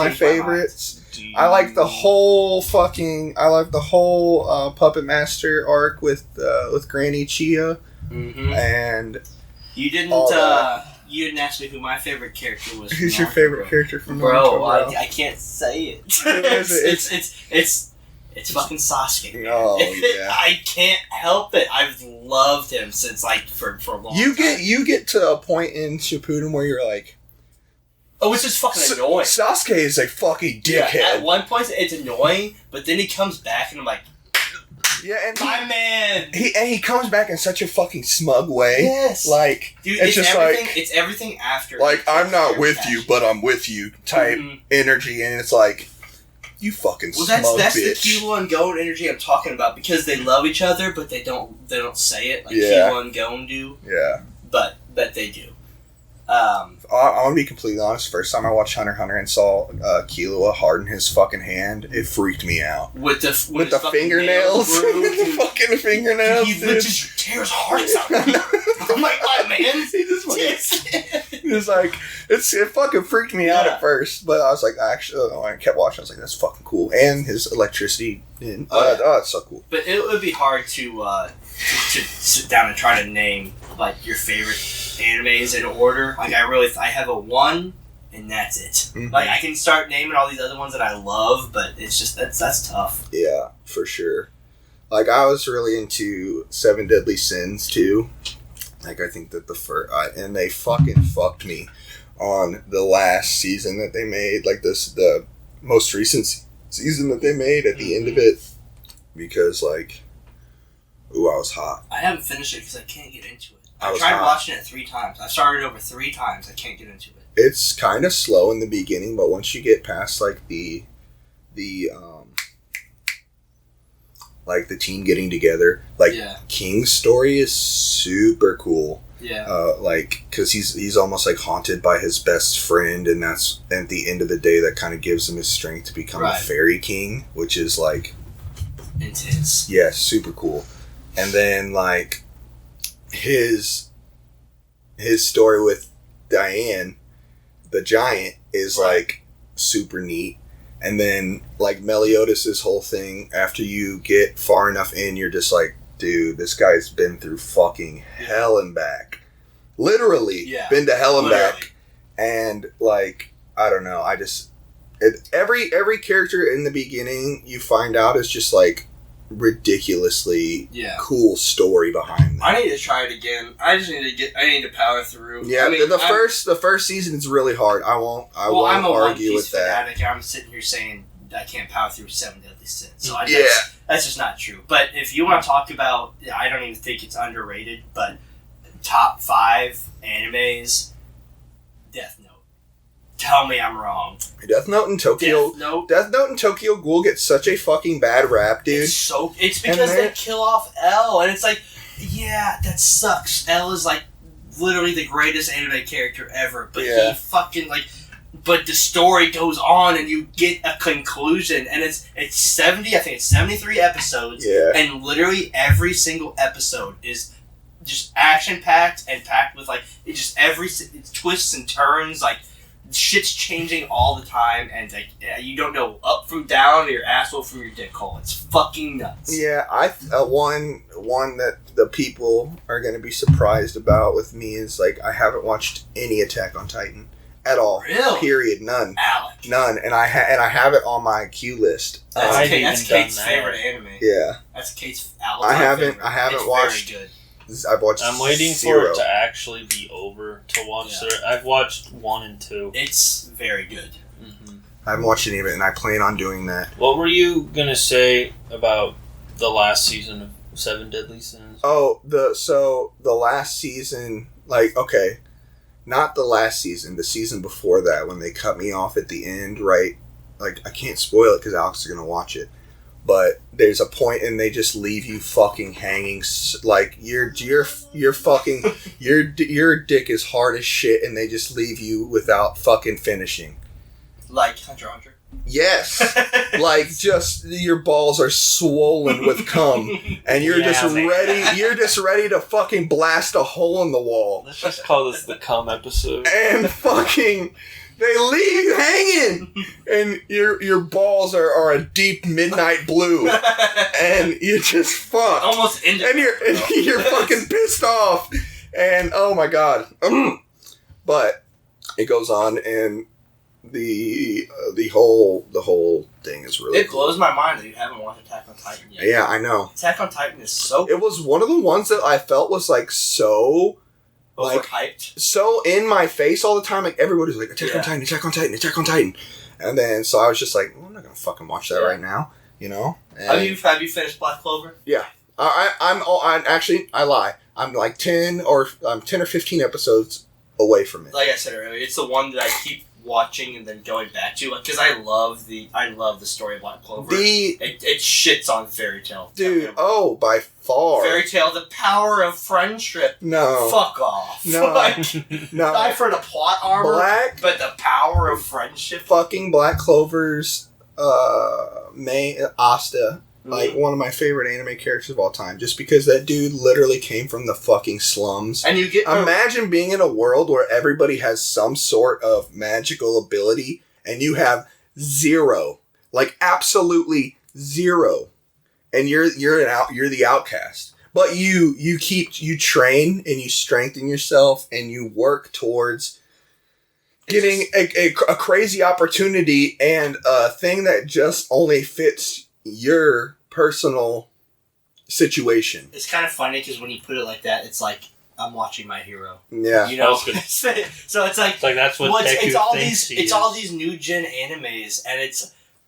favorites. I like the whole Puppet Master arc with Granny Chia, and you didn't ask me who my favorite character was. Who's your favorite character from Naruto? Bro, I can't say it. It's fucking Sasuke. Oh yeah, I can't help it. I've loved him since like for a long time. You get to a point in Shippuden where you're like, oh, it's just fucking annoying. Sasuke is a fucking dickhead. Yeah, at one point, it's annoying, but then he comes back, and I'm like, yeah, and my man. He comes back in such a fucking smug way. Yes, like dude, it's just everything, like it's everything after. Like I'm not with you, but I'm with you type energy, and it's like you fucking smug that's bitch. the Killua and Gon energy I'm talking about because they love each other, but they don't say it like Killua and Gon do. Yeah, but they do. I'm gonna be completely honest. First time I watched Hunter x Hunter and saw Killua harden his fucking hand, it freaked me out. With the fingernails, the fucking fingernails. He literally tears hearts out. I'm like, my man. He just it's like it fucking freaked me out at first, but I was like, actually, I kept watching. I was like, that's fucking cool, and his electricity. It's so cool. But it would be hard to sit down and try to name like your favorite animes in order. Like I have a one, and that's it. Like I can start naming all these other ones that I love, but it's just that's tough. Yeah, for sure. Like I was really into Seven Deadly Sins too. Like I think that and they fucking fucked me on the last season that they made. Like the most recent season that they made at the end of it, because like, I was hot. I haven't finished it because I can't get into it. I tried watching it 3 times. I started over 3 times. I can't get into it. It's kind of slow in the beginning, but once you get past like the team getting together, like King's story is super cool. Yeah. Like because he's almost like haunted by his best friend, and that's at the end of the day that kind of gives him his strength to become a fairy king, which is like intense. Yeah, super cool. And then like his story with Diane, the giant, is like super neat. And then like Meliodas' whole thing, after you get far enough in, you're just like, dude, this guy's been through fucking hell and back. Literally been to hell and back. And like, I don't know, every character in the beginning you find out is just like ridiculously cool story behind them. I need to try it again. I need to power through. Yeah, the first season is really hard. I won't argue with that. I'm sitting here saying I can't power through 7 deadly sins. So Yeah. that's just not true. But if you want to talk about, I don't even think it's underrated, but top 5 animes, Death Note. Tell me I'm wrong. Death Note and Tokyo Ghoul get such a fucking bad rap, dude. It's because they kill off L, and it's like, yeah, that sucks. L is like literally the greatest anime character ever, but he fucking like. But the story goes on, and you get a conclusion, and it's 70. I think it's 73 episodes, and literally every single episode is just action packed and packed with like it's twists and turns, like shit's changing all the time, and like you don't know up from down or your asshole from your dick hole. It's fucking nuts. Yeah, one that the people are going to be surprised about with me is like I haven't watched any Attack on Titan at all. Really? Period. None. Alec. None. And I have it on my queue list. That's Kate's favorite anime. Yeah. That's Kate's. I haven't watched. Very good. I'm waiting for it to actually be over to watch it. I've watched 1 and 2. It's very good. Mm-hmm. I haven't watched any of it, and I plan on doing that. What were you gonna say about the last season of 7 Deadly Sins? Oh, the last season, like, okay, not the last season, the season before that, when they cut me off at the end, right? Like, I can't spoil it because Alex is gonna watch it. But there's a point and they just leave you fucking hanging, like your fucking your dick is hard as shit, and they just leave you without fucking finishing. Like Hunter x Hunter. Yes, like just your balls are swollen with cum, and you're just ready. You're just ready to fucking blast a hole in the wall. Let's just call this the cum episode. And fucking. They leave you hanging, and your balls are a deep midnight blue, and you just fucked. Almost ended. And you're fucking pissed off, and oh my god. But it goes on, and the whole thing is really. It blows my mind that you haven't watched Attack on Titan yet. Yeah, I know. Attack on Titan is so. It was one of the ones that I felt was like so. Overhyped. So in my face all the time, like everybody's like, Attack on Titan, Attack on Titan, Attack on Titan. And then, so I was just like, well, I'm not going to fucking watch that right now, you know? And have you finished Black Clover? Yeah. I lie. I'm like 10 or 15 episodes away from it. Like I said earlier, it's the one that I keep watching and then going back to, because I love the story of Black Clover. It shits on Fairy Tail. Dude, by far. Fairy Tail, the power of friendship. No. Fuck off. No. No. Not for the plot armor, but the power of friendship. Fucking Black Clover's Asta. Like, one of my favorite anime characters of all time. Just because that dude literally came from the fucking slums. And you get... Imagine being in a world where everybody has some sort of magical ability, and you have zero. Like, absolutely zero. And you're the outcast. But you train, and you strengthen yourself, and you work towards getting a crazy opportunity, and a thing that just only fits your personal situation. It's kind of funny because when you put it like that, it's like I'm watching My Hero. Yeah, you know. So it's like that's what it's all these new gen animes,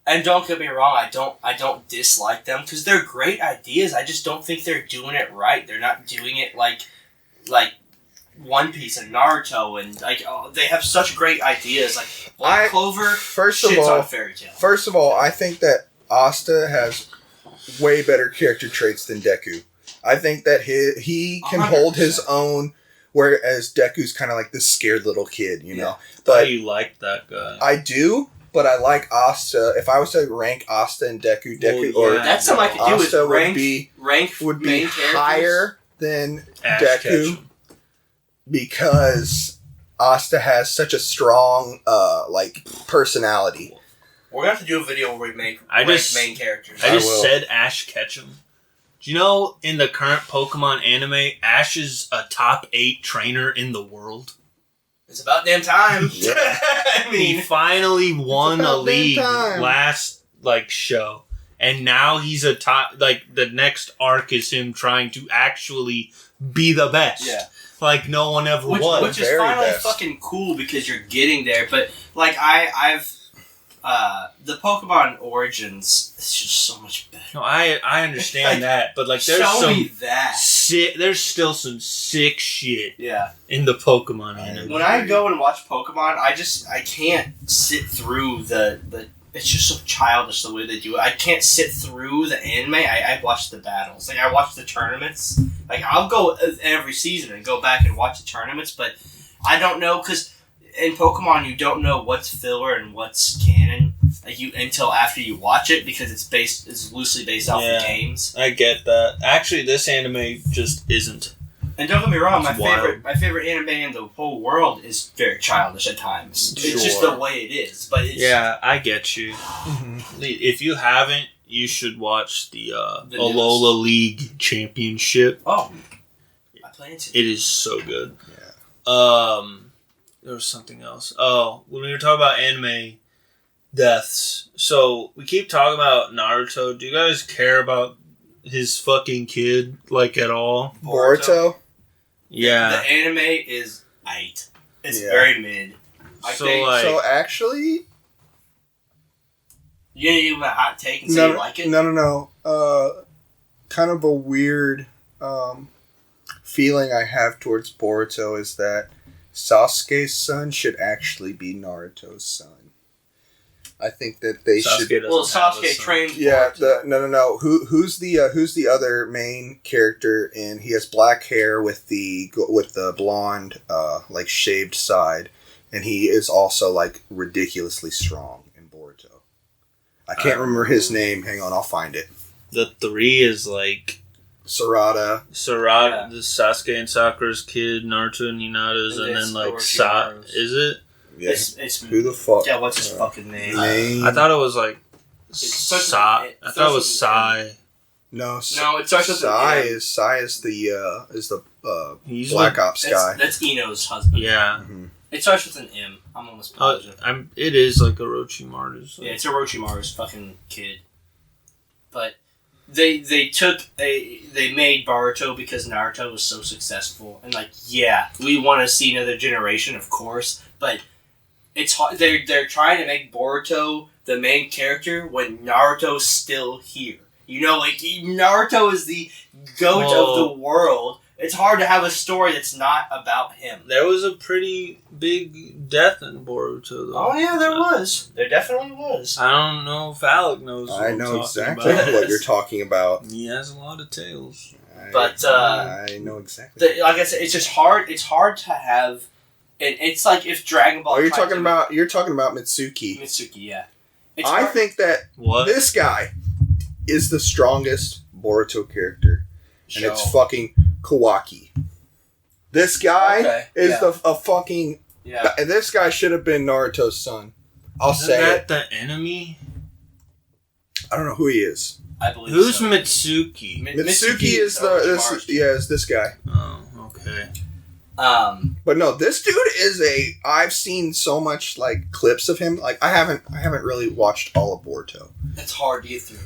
and don't get me wrong, I don't dislike them because they're great ideas. I just don't think they're doing it right. They're not doing it like One Piece and Naruto, and they have such great ideas. Like Black Clover, on Fairy Tail. First of all, I think that Asta has way better character traits than Deku. I think that he can 100%. Hold his own, whereas Deku's kind of like this scared little kid, you know. But you like that guy. I do, but I like Asta. If I was to rank Asta and Deku, that's something I could do. Asta would be higher than Deku because Asta has such a strong personality. We're going to have to do a video where we rank main characters. I just said Ash Ketchum. Do you know in the current Pokemon anime, Ash is a top 8 trainer in the world? It's about damn time. Yeah. I mean, he finally won a league last show. And now he's a top, the next arc is him trying to actually be the best. Yeah. Like no one ever was. Which is finally fucking cool because you're getting there. But the Pokemon Origins is just so much better. No, I understand that, but like there's still some sick shit in the Pokemon anime. When I go and watch Pokemon, I can't sit through the it's just so childish the way they do it. I can't sit through the anime. I watch the battles. Like, I watch the tournaments. Like, I'll go every season and go back and watch the tournaments, but I don't know, because in Pokemon, you don't know what's filler and what's canon until after you watch it, because it's loosely based off the games. I get that. Actually, this anime just isn't. And don't get me wrong, my favorite anime in the whole world is very childish at times. Sure. It's just the way it is. But I get you. Mm-hmm. If you haven't, you should watch the Alola League Championship. Oh, I plan to. It is so good. Yeah. There was something else. Oh, when we were talking about anime deaths, so we keep talking about Naruto. Do you guys care about his fucking kid, like, at all? Boruto? Yeah. The anime is aight. It's very mid. So actually... You gonna give him a hot take and say you like it? No. Kind of a weird feeling I have towards Boruto is that Sasuke's son should actually be Naruto's son. I think that they should. Sasuke trained. Yeah. No. Who's the other main character? And he has black hair with the blonde, like, shaved side, and he is also, like, ridiculously strong in Boruto. I can't remember his name. Hang on, I'll find it. The 3 is like Sarada, the Sasuke and Sakura's kid, Naruto and Hinata's, and then like is it? Yeah. It's who the fuck? Yeah, what's his fucking name? I thought it was like I thought it was Sai. No, it starts with Sai is the Black Ops guy. That's Ino's husband. Yeah. Mm-hmm. It starts with an M. I'm almost positive. It is like Orochimaru's. Yeah, it's Orochimaru's fucking kid. But they made Boruto because Naruto was so successful, and like, yeah, we want to see another generation, of course, but it's hard. They're trying to make Boruto the main character when Naruto's still here. You know, like, Naruto is the goat of the world. It's hard to have a story that's not about him. There was a pretty big death in Boruto, though. Oh, yeah, there was. There definitely was. I don't know if Alec knows what I know exactly what you're talking about. He has a lot of tales. I know exactly. Like I said, it's just hard. It's hard to have... And it's like if Dragon Ball... Oh, you're talking about Mitsuki. Mitsuki, yeah. I think that this guy is the strongest Boruto character. And it's fucking Kawaki. This guy is a fucking... Yeah. This guy should have been Naruto's son. Isn't that the enemy? I don't know who he is. I believe Who's Mitsuki? Mitsuki is this guy. Oh, okay. But no, this dude is I've seen so much, like, clips of him. Like, I haven't really watched all of Boruto. It's hard to get through.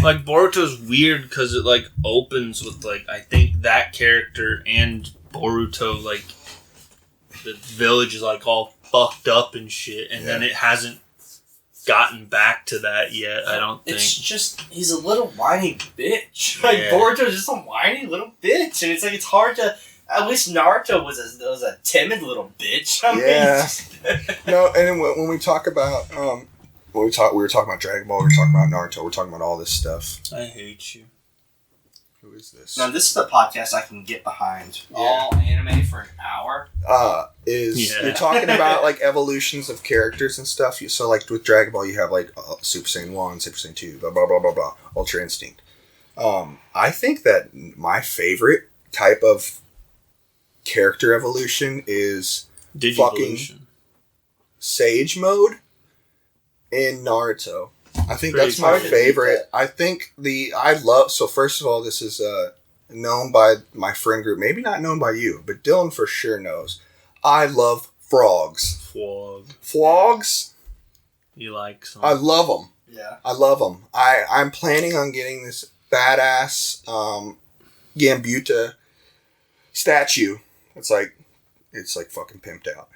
Like, Boruto's weird because it, like, opens with, like, I think that character and Boruto, like, the village is, like, all fucked up and shit, and then it hasn't gotten back to that yet, I don't think. It's just, he's a little whiny bitch. Like, Boruto's just a whiny little bitch, and it's like, it's hard to... At least Naruto was a timid little bitch. I mean, no, and when we talk about we were talking about Dragon Ball, we were talking about Naruto, we're talking about all this stuff. I hate you. Who is this? Now, this is the podcast I can get behind. All anime for an hour. You're talking about, like, evolutions of characters and stuff. So, like, with Dragon Ball, you have, like, Super Saiyan 1, Super Saiyan 2, blah, blah, blah, blah, blah, Ultra Instinct. I think that my favorite type of character evolution is fucking Sage mode in Naruto. I think that's my favorite. I think so first of all, this is known by my friend group, maybe not known by you, but Dylan for sure knows. I love frogs. Frogs? You like some? I love them. Yeah. I love them. I'm planning on getting this badass Gambuta statue. It's like it's like fucking pimped out.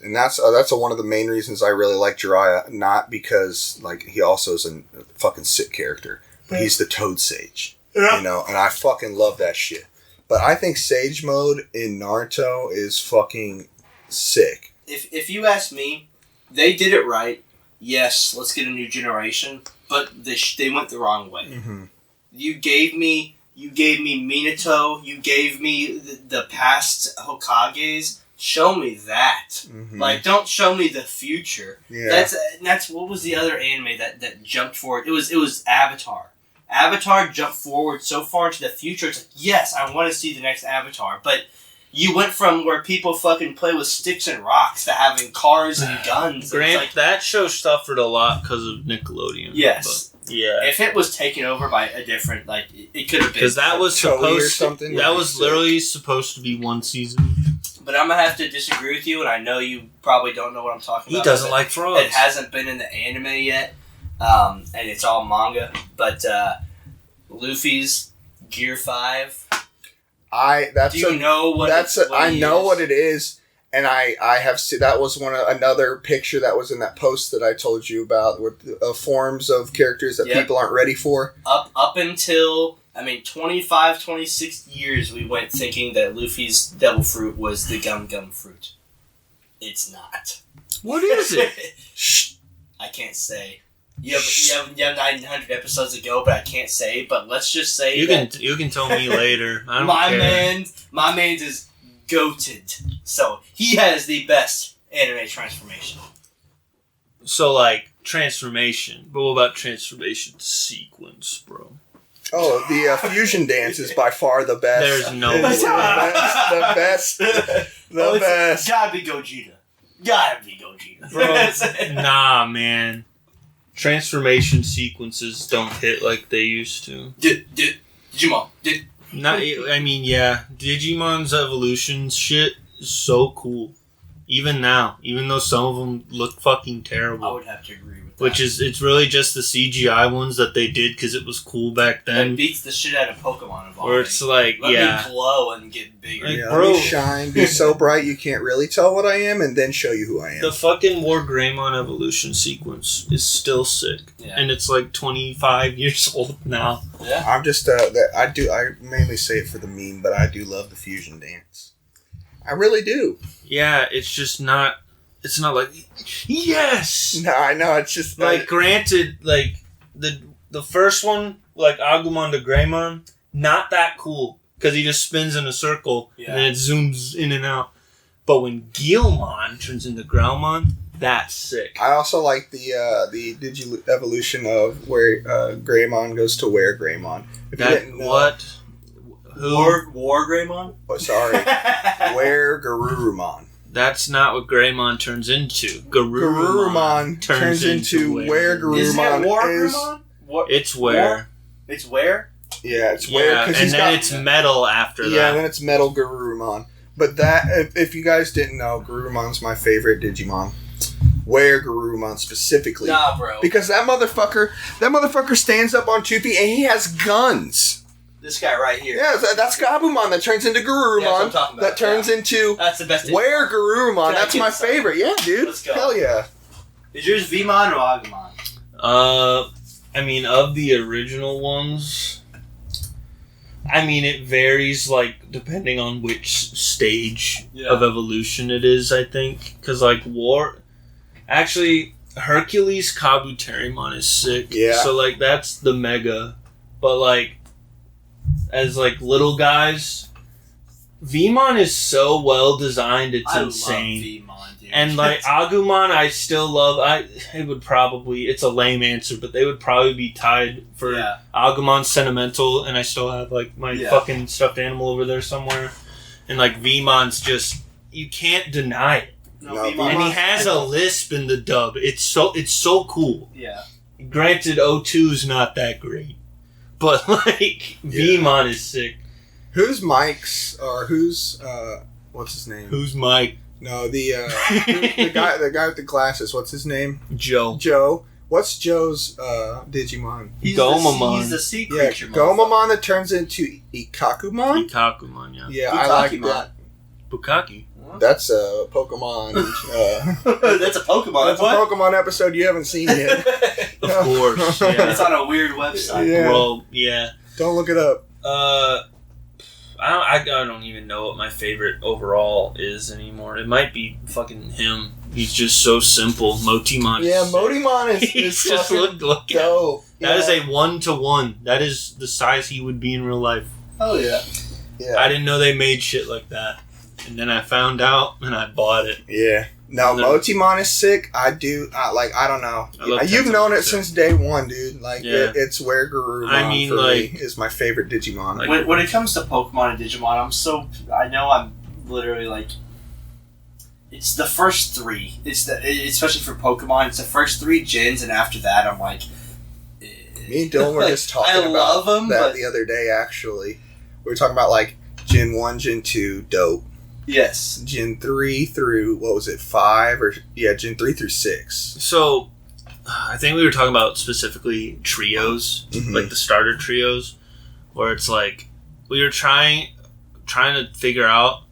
And that's one of the main reasons I really like Jiraiya. Not because like he also is a fucking sick character, but he's the Toad Sage, you know, and I fucking love that shit. But I think Sage mode in Naruto is fucking sick. If you ask me, they did it right. Yes, let's get a new generation, but they went the wrong way. Mm-hmm. You gave me Minato. You gave me the past Hokages. Show me that. Mm-hmm. Like, don't show me the future. Yeah. That's what was the other anime that jumped forward? It was Avatar. Avatar jumped forward so far into the future. It's like, yes, I want to see the next Avatar, but you went from where people fucking play with sticks and rocks to having cars and guns. Grant, like, that show suffered a lot because of Nickelodeon. Yes. But, yeah. If it was taken over by a different, like, it could have been. Because that was supposed something. That was literally supposed to be one season. But I'm going to have to disagree with you, and I know you probably don't know what I'm talking about. He doesn't like frogs. It hasn't been in the anime yet, and it's all manga. But Luffy's Gear 5. I know what it is, and I have seen that was another picture that was in that post that I told you about with forms of characters that people aren't ready for. Up until 25, 26 years, we went thinking that Luffy's Devil Fruit was the Gum Gum Fruit. It's not. What is it? Shh. I can't say. You have 900 episodes to go, but I can't say. But let's just say you can tell me later. I don't care. My man's is goated, so he has the best anime transformation. So like transformation, but what about transformation sequence, bro? Oh, the fusion dance is by far the best. There's no way. The best. The best. Gotta be Gogeta. Bro, nah, man. Transformation sequences don't hit like they used to. Digimon. Digimon's evolution shit is so cool. Even now, even though some of them look fucking terrible. I would have to agree with that. It's really just the CGI ones that they did because it was cool back then. It beats the shit out of Pokemon evolving. Where it's like, Let me glow and get bigger. Like, Let me shine, be so bright you can't really tell what I am, and then show you who I am. The fucking War Greymon evolution sequence is still sick. Yeah. And it's like 25 years old now. Yeah. I'm just, I mainly say it for the meme, but I do love the fusion dance. I really do. Yeah, it's just not... It's not like... Yes! No, I know, it's just... Like, granted, like, the first one, like, Agumon to Greymon, not that cool. Because he just spins in a circle, and then it zooms in and out. But when Guilmon turns into Growlmon, that's sick. I also like the Digi-evolution of where Greymon goes to Where Greymon. If you didn't know... What? War Greymon? Oh, sorry. Where Garurumon. That's not what Greymon turns into. Garurumon turns into Where Garurumon is. Isn't it War Greymon? It's Where. It's Where? Yeah, it's Where. And then it's Metal after that. Yeah, then it's Metal Garurumon. But that, if you guys didn't know, Garurumon's my favorite Digimon. Where Garurumon specifically. Nah, bro. Because that motherfucker stands up on 2 feet and he has guns. This guy right here. Yeah, that's Gabumon that turns into Garurumon. Yeah, that turns into... That's the best. Where Garurumon. That's my favorite. Yeah, dude. Let's go. Hell yeah. Is yours Vmon or Agumon? Of the original ones... it varies, like, depending on which stage of evolution it is, I think. Because, like, Actually, Hercules Kabuterimon is sick. Yeah. So, like, that's the Mega. But, like, as, like, little guys, Vmon is so well designed, it's insane. I love Vmon, dude. And, like, Agumon, I still love... It would probably... It's a lame answer, but they would probably be tied for Agumon Sentimental, and I still have, like, my fucking stuffed animal over there somewhere. And, like, Vmon's just... You can't deny it. No, and he has a lisp in the dub. It's so cool. Yeah. Granted, O2's not that great. But, like, Vmon is sick. Who's Mike's, or who's, what's his name? Who's Mike? No, the guy with the glasses, what's his name? Joe. What's Joe's, Digimon? He's Gomamon. He's the sea creature. Gomamon that turns into Ikakumon? Ikakumon, yeah. Yeah, I like that. Bukaki. That's a Pokemon. That's a Pokemon. That's a Pokemon episode you haven't seen yet. Of course. Yeah. It's on a weird website. Yeah. Well, yeah. Don't look it up. I don't even know what my favorite overall is anymore. It might be fucking him. He's just so simple. Motimon. Yeah, Motimon is He's just fucking look dope. That is a 1-to-1. That is the size he would be in real life. Oh yeah. Yeah. I didn't know they made shit like that. And then I found out and I bought it. Yeah. No, Motimon is sick. I don't know. You've known it since day one, dude. Like, it's where Garurumon for me is my favorite Digimon. Like, when it comes to Pokemon and Digimon, I'm literally like, it's the first three. Especially for Pokemon, it's the first three gens, and after that, I'm like, me and Dylan were just talking about that the other day, actually. We were talking about, like, Gen 1, Gen 2, dope. Yes. Gen 3 through, 5? Gen 3 through 6. So, I think we were talking about specifically trios, like the starter trios, where it's like, we were trying to figure out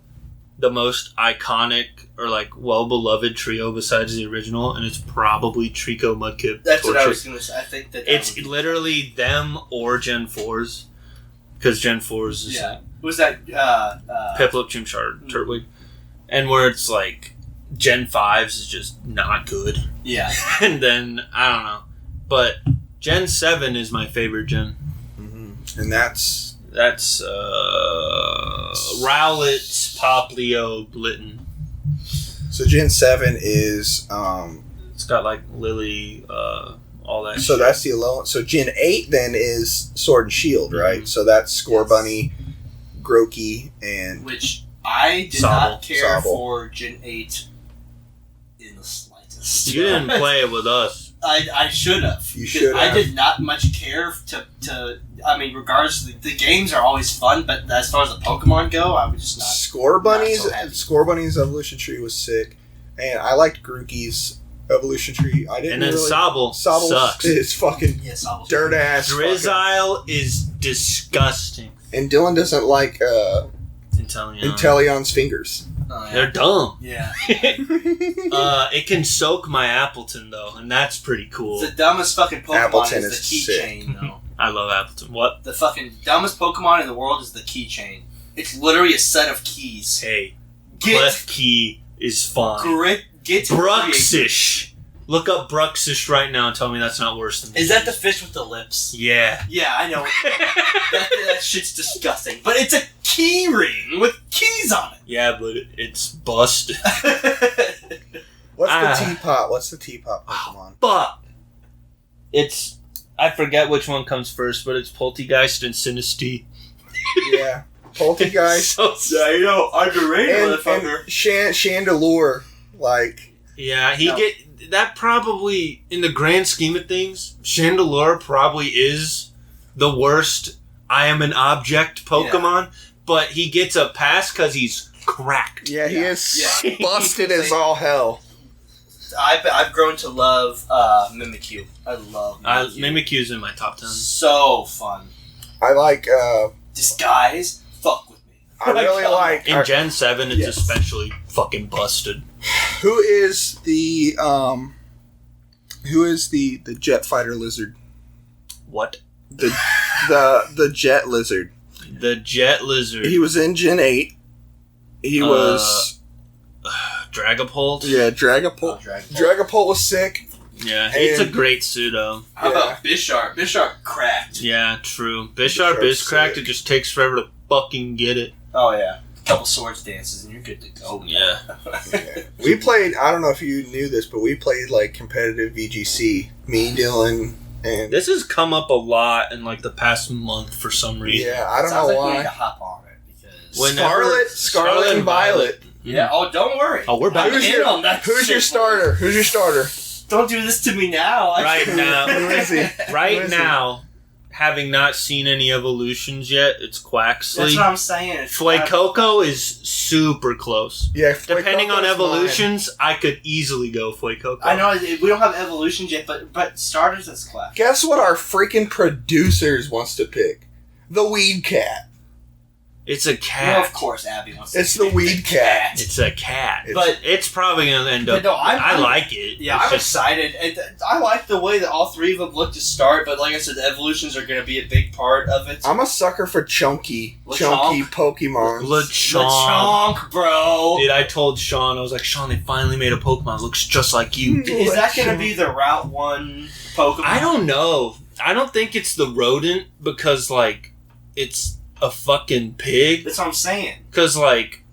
the most iconic or, like, well-beloved trio besides the original, and it's probably Trico, Mudkip, That's Torchic. what I was going to say. I think that it's literally them or Gen 4s, because Gen 4s is... Yeah. Was that Piplup, Chimchar, Turtwig, and where it's like Gen 5s is just not good. Yeah. And then I don't know, but Gen 7 is my favorite gen. And that's Rowlet, Poplio, Blitten. So Gen 7 is it's got like Lily, all that. So shit. that's the alone. So Gen 8 then is Sword and Shield, right? So that's Scorbunny, Grookey, and which I did not care for Gen 8 in the slightest. You didn't play it with us. I should have. You should have. I did not much care to I mean, regardless, the games are always fun, but as far as the Pokemon go, I was just not. Scorbunny's evolution tree was sick, and I liked Grookey's evolution tree. I didn't. And then Sobble sucks. Is fucking dirt ass. Drizzile is disgusting. And Dylan doesn't like Inteleon's fingers. Oh, yeah. They're dumb. Yeah. It can soak my Appleton though, and that's pretty cool. The dumbest fucking Pokemon Appleton is the keychain, though. I love Appleton. What? The fucking dumbest Pokemon in the world is the keychain. It's literally a set of keys. Hey, Clef Key is fine. Get Bruxish. Look up Bruxish right now and tell me that's not worse than Is that the fish with the lips? Yeah. Yeah, I know. that shit's disgusting. But it's a key ring with keys on it. Yeah, but it's busted. What's the teapot? What's the teapot Pokemon? But it's... I forget which one comes first, but it's Poltegeist and Sinistea. Yeah. Poltegeist. Yeah, you know, underrated motherfucker. And Chandelure. Like... Yeah, that probably, in the grand scheme of things, Chandelure probably is the worst I am an object Pokemon, but he gets a pass because he's cracked. Yeah, he is busted as all hell. I've grown to love Mimikyu. I love Mimikyu. Mimikyu's in my top 10. So fun. I like... Disguise? Fuck with me. I really like... In Gen 7, it's especially fucking busted. Who is the jet fighter lizard? What? The jet lizard. The jet lizard. He was in Gen 8. He was Dragapult? Yeah, Dragapult. Dragapult was sick. Yeah, it's a great pseudo. How about Bisharp? Bisharp cracked. Yeah, true. Bisharp is cracked. Sick. It just takes forever to fucking get it. Oh, yeah. Couple swords dances and you're good to go. Yeah. We played, I don't know if you knew this, but we played like competitive VGC. Me, Dylan, and... This has come up a lot in like the past month for some reason. Yeah, I don't know why. We need to hop on it because... Scarlet and Violet. Yeah, oh, don't worry. Oh, we're back. Who's your starter? Who's your starter? Don't do this to me now. Right now. Who is he? Right now, having not seen any evolutions yet, it's Quaxley. That's what I'm saying. Fuecoco is super close. Yeah, depending on evolutions, I could easily go Fuecoco. I know we don't have evolutions yet, but starters is Quack. Guess what our freaking producers wants to pick? The Weed Cat. It's a cat. Well, of course, Abby wants to. It's the weed cat. It's a cat. But it's probably going to end up... No, I like it. Yeah, I'm excited. And I like the way that all three of them look to start, but like I said, the evolutions are going to be a big part of it. I'm a sucker for chunky Pokemon. LeChonk, bro. Dude, I told Sean, I was like, Sean, they finally made a Pokemon that looks just like you. Is that going to be the Route 1 Pokemon? I don't know. I don't think it's the rodent because, like, it's a fucking pig. That's what I'm saying. Because, like,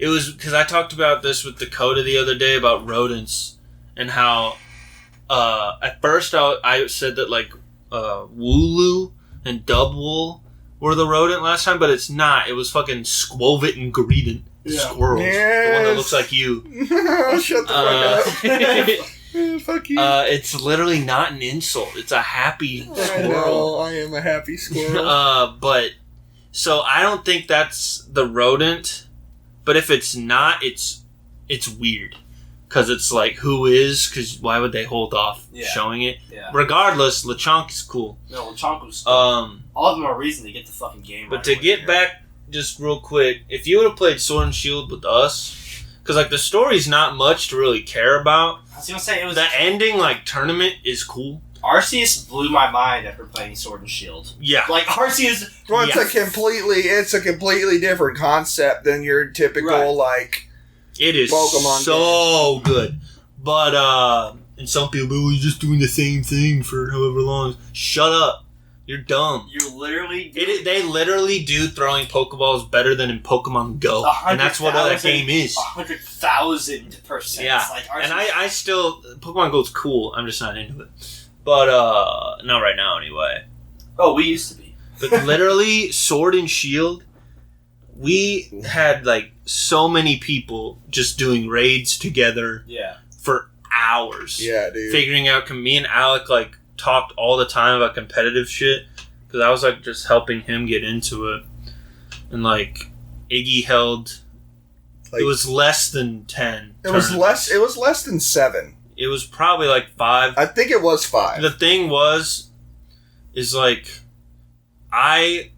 it was... Because I talked about this with Dakota the other day about rodents and how, at first I said that, like, Wooloo and Dubwool were the rodent last time, but it's not. It was fucking Squovit and Greedent. The squirrels. Yes. The one that looks like you. Shut the fuck up. Fuck you. It's literally not an insult. It's a happy squirrel. I am a happy squirrel. But so I don't think that's the rodent. But if it's not, it's weird because it's like who is? Because why would they hold off showing it? Yeah. Regardless, LeChonk is cool. No, LeChonk was cool. All of them are a reason to get the fucking game. But to get back just real quick, if you would have played Sword and Shield with us. Because, like, the story's not much to really care about. I was going to say, it was... The ending, like, tournament is cool. Arceus blew my mind after playing Sword and Shield. Yeah. Like, Arceus... Well, it's a completely different concept than your typical, like... It is Pokemon so good. But, and some people, you're just doing the same thing for however long. Shut up. You're dumb. You're literally... They literally do throwing Pokeballs better than in Pokemon Go. And that's what that game is. 100,000%. Yeah. Like and I still... Pokemon Go's cool. I'm just not into it. But, not right now anyway. Oh, we used to be. But literally, Sword and Shield, we had, like, so many people just doing raids together for hours. Yeah, dude. Figuring out... Me and Alec, like, talked all the time about competitive shit because I was like just helping him get into it, and like Iggy held it was less than 10. It was less than 7. It was probably like 5. I think it was 5. The thing is like I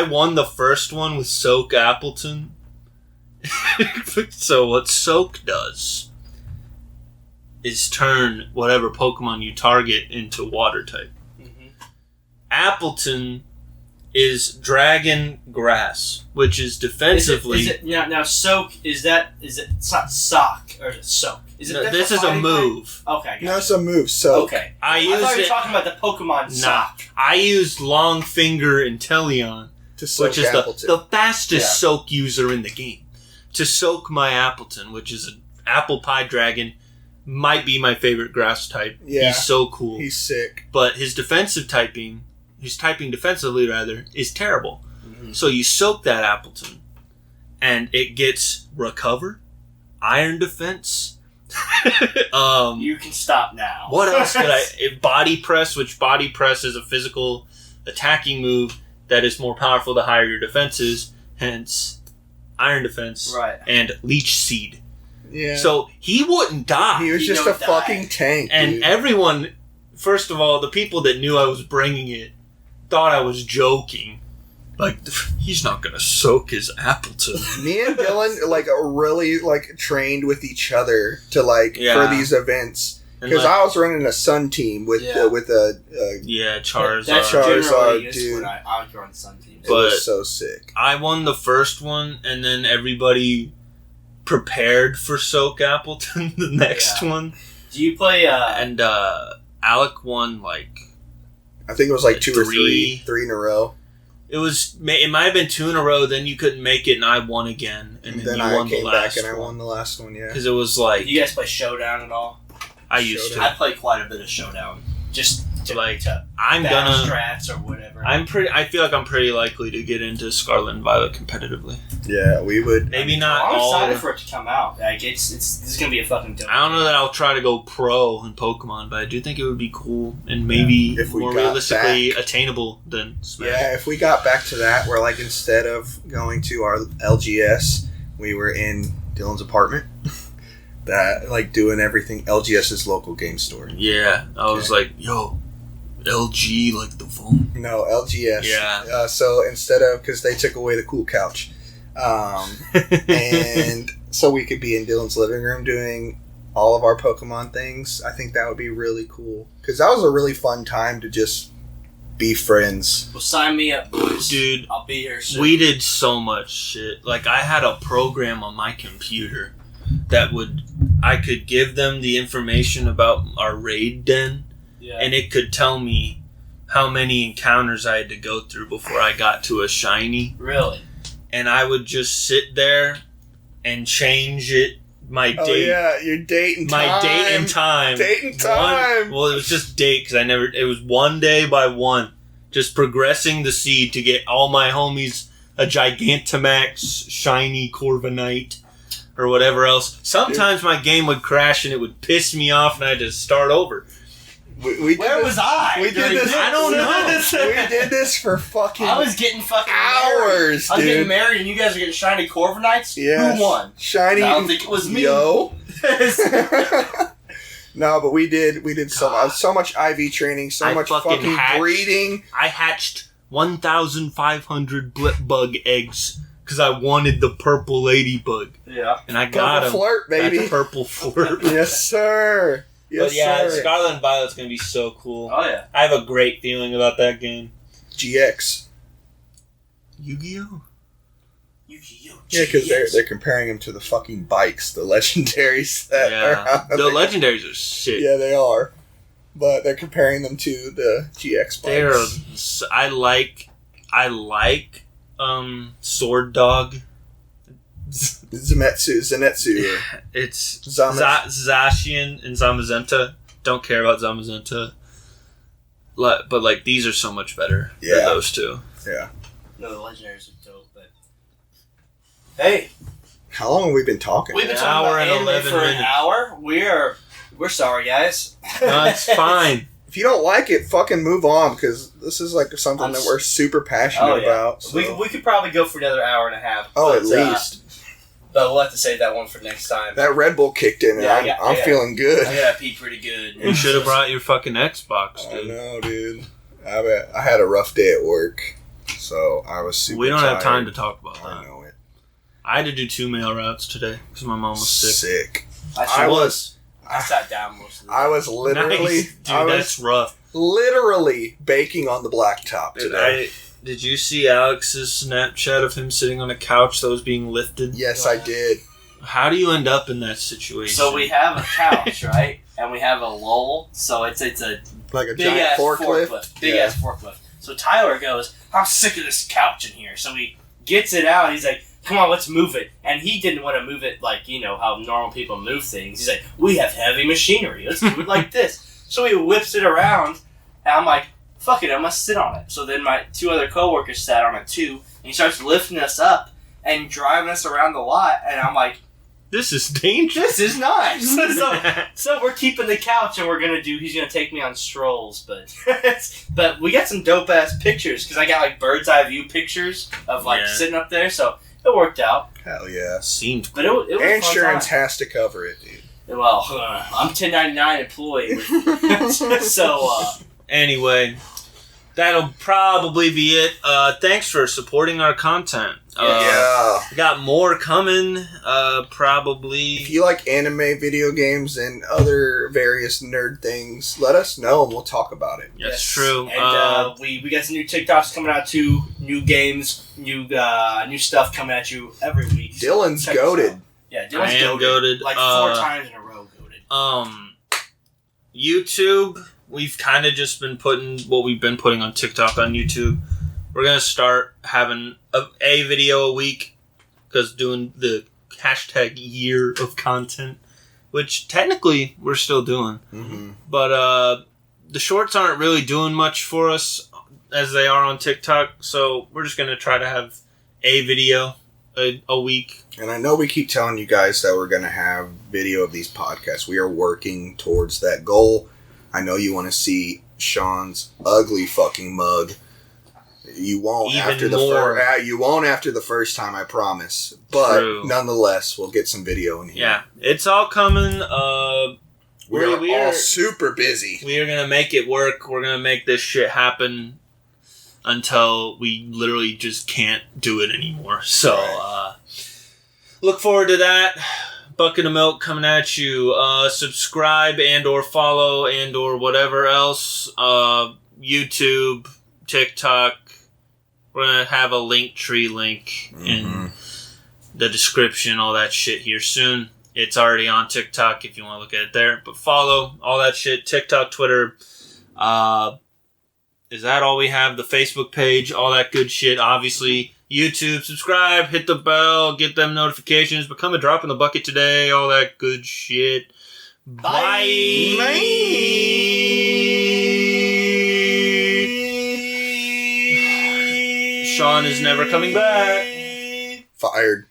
won the first one with Soak Appleton. So what Soak does is turn whatever Pokemon you target into water type. Mm-hmm. Appleton is Dragon Grass, which is defensively... Now Soak, it's not Sock, or is it Soak? This is a move. Okay, no, it's a move, Soak. Okay. I thought you were talking about the Pokemon Sock. I used Longfinger Inteleon, which is the fastest Soak user in the game, to soak my Appleton, which is an apple pie dragon. Might be my favorite grass type. Yeah. He's so cool. He's sick. But his typing defensively rather, is terrible. Mm-hmm. So you soak that Appleton, and it gets Recover, Iron Defense. You can stop now. What else could Body Press, which Body Press is a physical attacking move that is more powerful the higher your defense is, hence Iron Defense. Right. And Leech Seed. Yeah. So he wouldn't die. He was just a fucking tank. And dude. Everyone, first of all, the people that knew I was bringing it thought I was joking. Like, he's not gonna soak his Appleton. Me and Dylan, like, really, like, trained with each other to, like, for these events. Because I was running a Sun team with Charizard. That's Charizard, dude. I was running Sun team. It was so sick. I won the first one, and then everybody prepared for Soak Appleton the next one. Do you play and Alec won like I think it was like 2 or 3 in a row. It might have been 2 in a row, then you couldn't make it and I won again, and then you won the last one. I won the last one, yeah. Because it was like... Do you guys play Showdown at all? I used to. I play quite a bit of Showdown. Just to I'm gonna strats or whatever. I feel like I'm pretty likely to get into Scarlet and Violet competitively. Yeah, we would. Maybe not I'm all. I'm excited for it to come out. Like this is gonna be a fucking dope. I don't know that I'll try to go pro in Pokemon, but I do think it would be cool and maybe more realistically attainable than Smash. Yeah, if we got back to that, where like instead of going to our LGS, we were in Dylan's apartment. That like doing everything LGS's local game store. Yeah, I was like, yo. LG, like the phone? No, LGS. Yeah. So instead of, because they took away the cool couch. And so we could be in Dylan's living room doing all of our Pokemon things. I think that would be really cool. Because that was a really fun time to just be friends. Well, sign me up, boys. Dude, I'll be here soon. we did so much shit. Like, I had a program on my computer that I could give them the information about our raid den, and it could tell me how many encounters I had to go through before I got to a shiny. Really? And I would just sit there and change it. My date. Oh yeah, your date and time. My date and time. Date and time. Well, it was just date because it was one day by one. Just progressing the seed to get all my homies a Gigantamax, shiny Corviknight, or whatever else. Sometimes my game would crash and it would piss me off and I had to start over. Where was I? We did this. I don't know. We did this for fucking I was getting fucking hours, married. I was getting dude. married and you guys are getting shiny Corviknights? Yes. Who won? Shiny. I don't think it was me. Yo. No, but we did so much IV training, so much fucking breeding. I hatched 1,500 blip bug eggs because I wanted the purple ladybug. Yeah. And I got Purple him. flirt, baby. That purple flirt. Yes, sir. Yes, But yeah, sir. Scarlet and Violet's going to be so cool. Oh, yeah. I have a great feeling about that game. GX. Yu-Gi-Oh? Yu-Gi-Oh! Yeah, because they're comparing them to the fucking bikes, the legendaries that are out The there. legendaries are sick. Yeah, they are. But they're comparing them to the GX bikes. I like Sword Dog. Zenitsu. It's Zamash. Zacian and Zamazenta. Don't care about Zamazenta. But like these are so much better than those two. Yeah. No, the legendaries are dope, but... Hey! How long have we been talking? We've been An talking hour about and anime 11 for an minutes. hour. We're sorry, guys. No, it's fine. If you don't like it, fucking move on, because this is like something that we're super passionate about. So. We could probably go for another hour and a half. Oh, but, at least. But we'll have to save that one for next time. That Red Bull kicked in, and Yeah, I'm feeling good. I gotta pee pretty good. You should have brought your fucking Xbox, I dude. know, dude. I had a rough day at work, so I was super We don't tired. have time to talk about I that. know it. I had to do 2 mail routes today because my mom was sick. I sat down most of the I was literally, Nice. Dude, that's rough. literally baking on the blacktop today. Did you see Alex's Snapchat of him sitting on a couch that was being lifted? Yes, I did. How do you end up in that situation? So we have a couch, right? And we have a lull, so it's a Like a big giant ass forklift. Big ass forklift. So Tyler goes, I'm sick of this couch in here. So he gets it out. He's like, come on, let's move it. And he didn't want to move it like, you know, how normal people move things. He's like, we have heavy machinery. Let's do it like this. So he whips it around. And I'm like, fuck it, I'm going to sit on it. So then my 2 other coworkers sat on it too. And he starts lifting us up and driving us around the lot. And I'm like, this is dangerous. this is nice. So we're keeping the couch, and he's gonna take me on strolls, but we got some dope ass pictures because I got like bird's eye view pictures of like sitting up there, so it worked out. Hell yeah. Seemed But it was a fun Insurance time. has to cover it, dude. Well, I'm 1099 employee, so Anyway, that'll probably be it. Thanks for supporting our content. We got more coming, probably. If you like anime, video games, and other various nerd things, let us know and we'll talk about it. That's true. And we got some new TikToks coming out too, new games, new stuff coming at you every week. Dylan's goated. Yeah, Dylan's I am goated. Like 4 times in a row goated. YouTube, we've kind of just been putting what we've been putting on TikTok on YouTube. We're going to start having a video a week because doing the hashtag year of content, which technically we're still doing. Mm-hmm. But the shorts aren't really doing much for us as they are on TikTok, so we're just going to try to have a video a week. And I know we keep telling you guys that we're going to have video of these podcasts. We are working towards that goal. I know you want to see Sean's ugly fucking mug. You won't Even after the you won't after the first time, I promise. But True. Nonetheless, we'll get some video in here. Yeah, it's all coming. We are all super busy. We are going to make it work. We're going to make this shit happen until we literally just can't do it anymore. So, look forward to that. Bucket of milk coming at you. Subscribe and or follow and or whatever else. YouTube, TikTok. We're going to have a Linktree link in the description, all that shit here soon. It's already on TikTok if you want to look at it there. But follow all that shit. TikTok, Twitter. Is that all we have? The Facebook page, all that good shit. Obviously, YouTube, subscribe, hit the bell, get them notifications, become a drop in the bucket today, all that good shit. Bye. Sean is never coming back. Fired.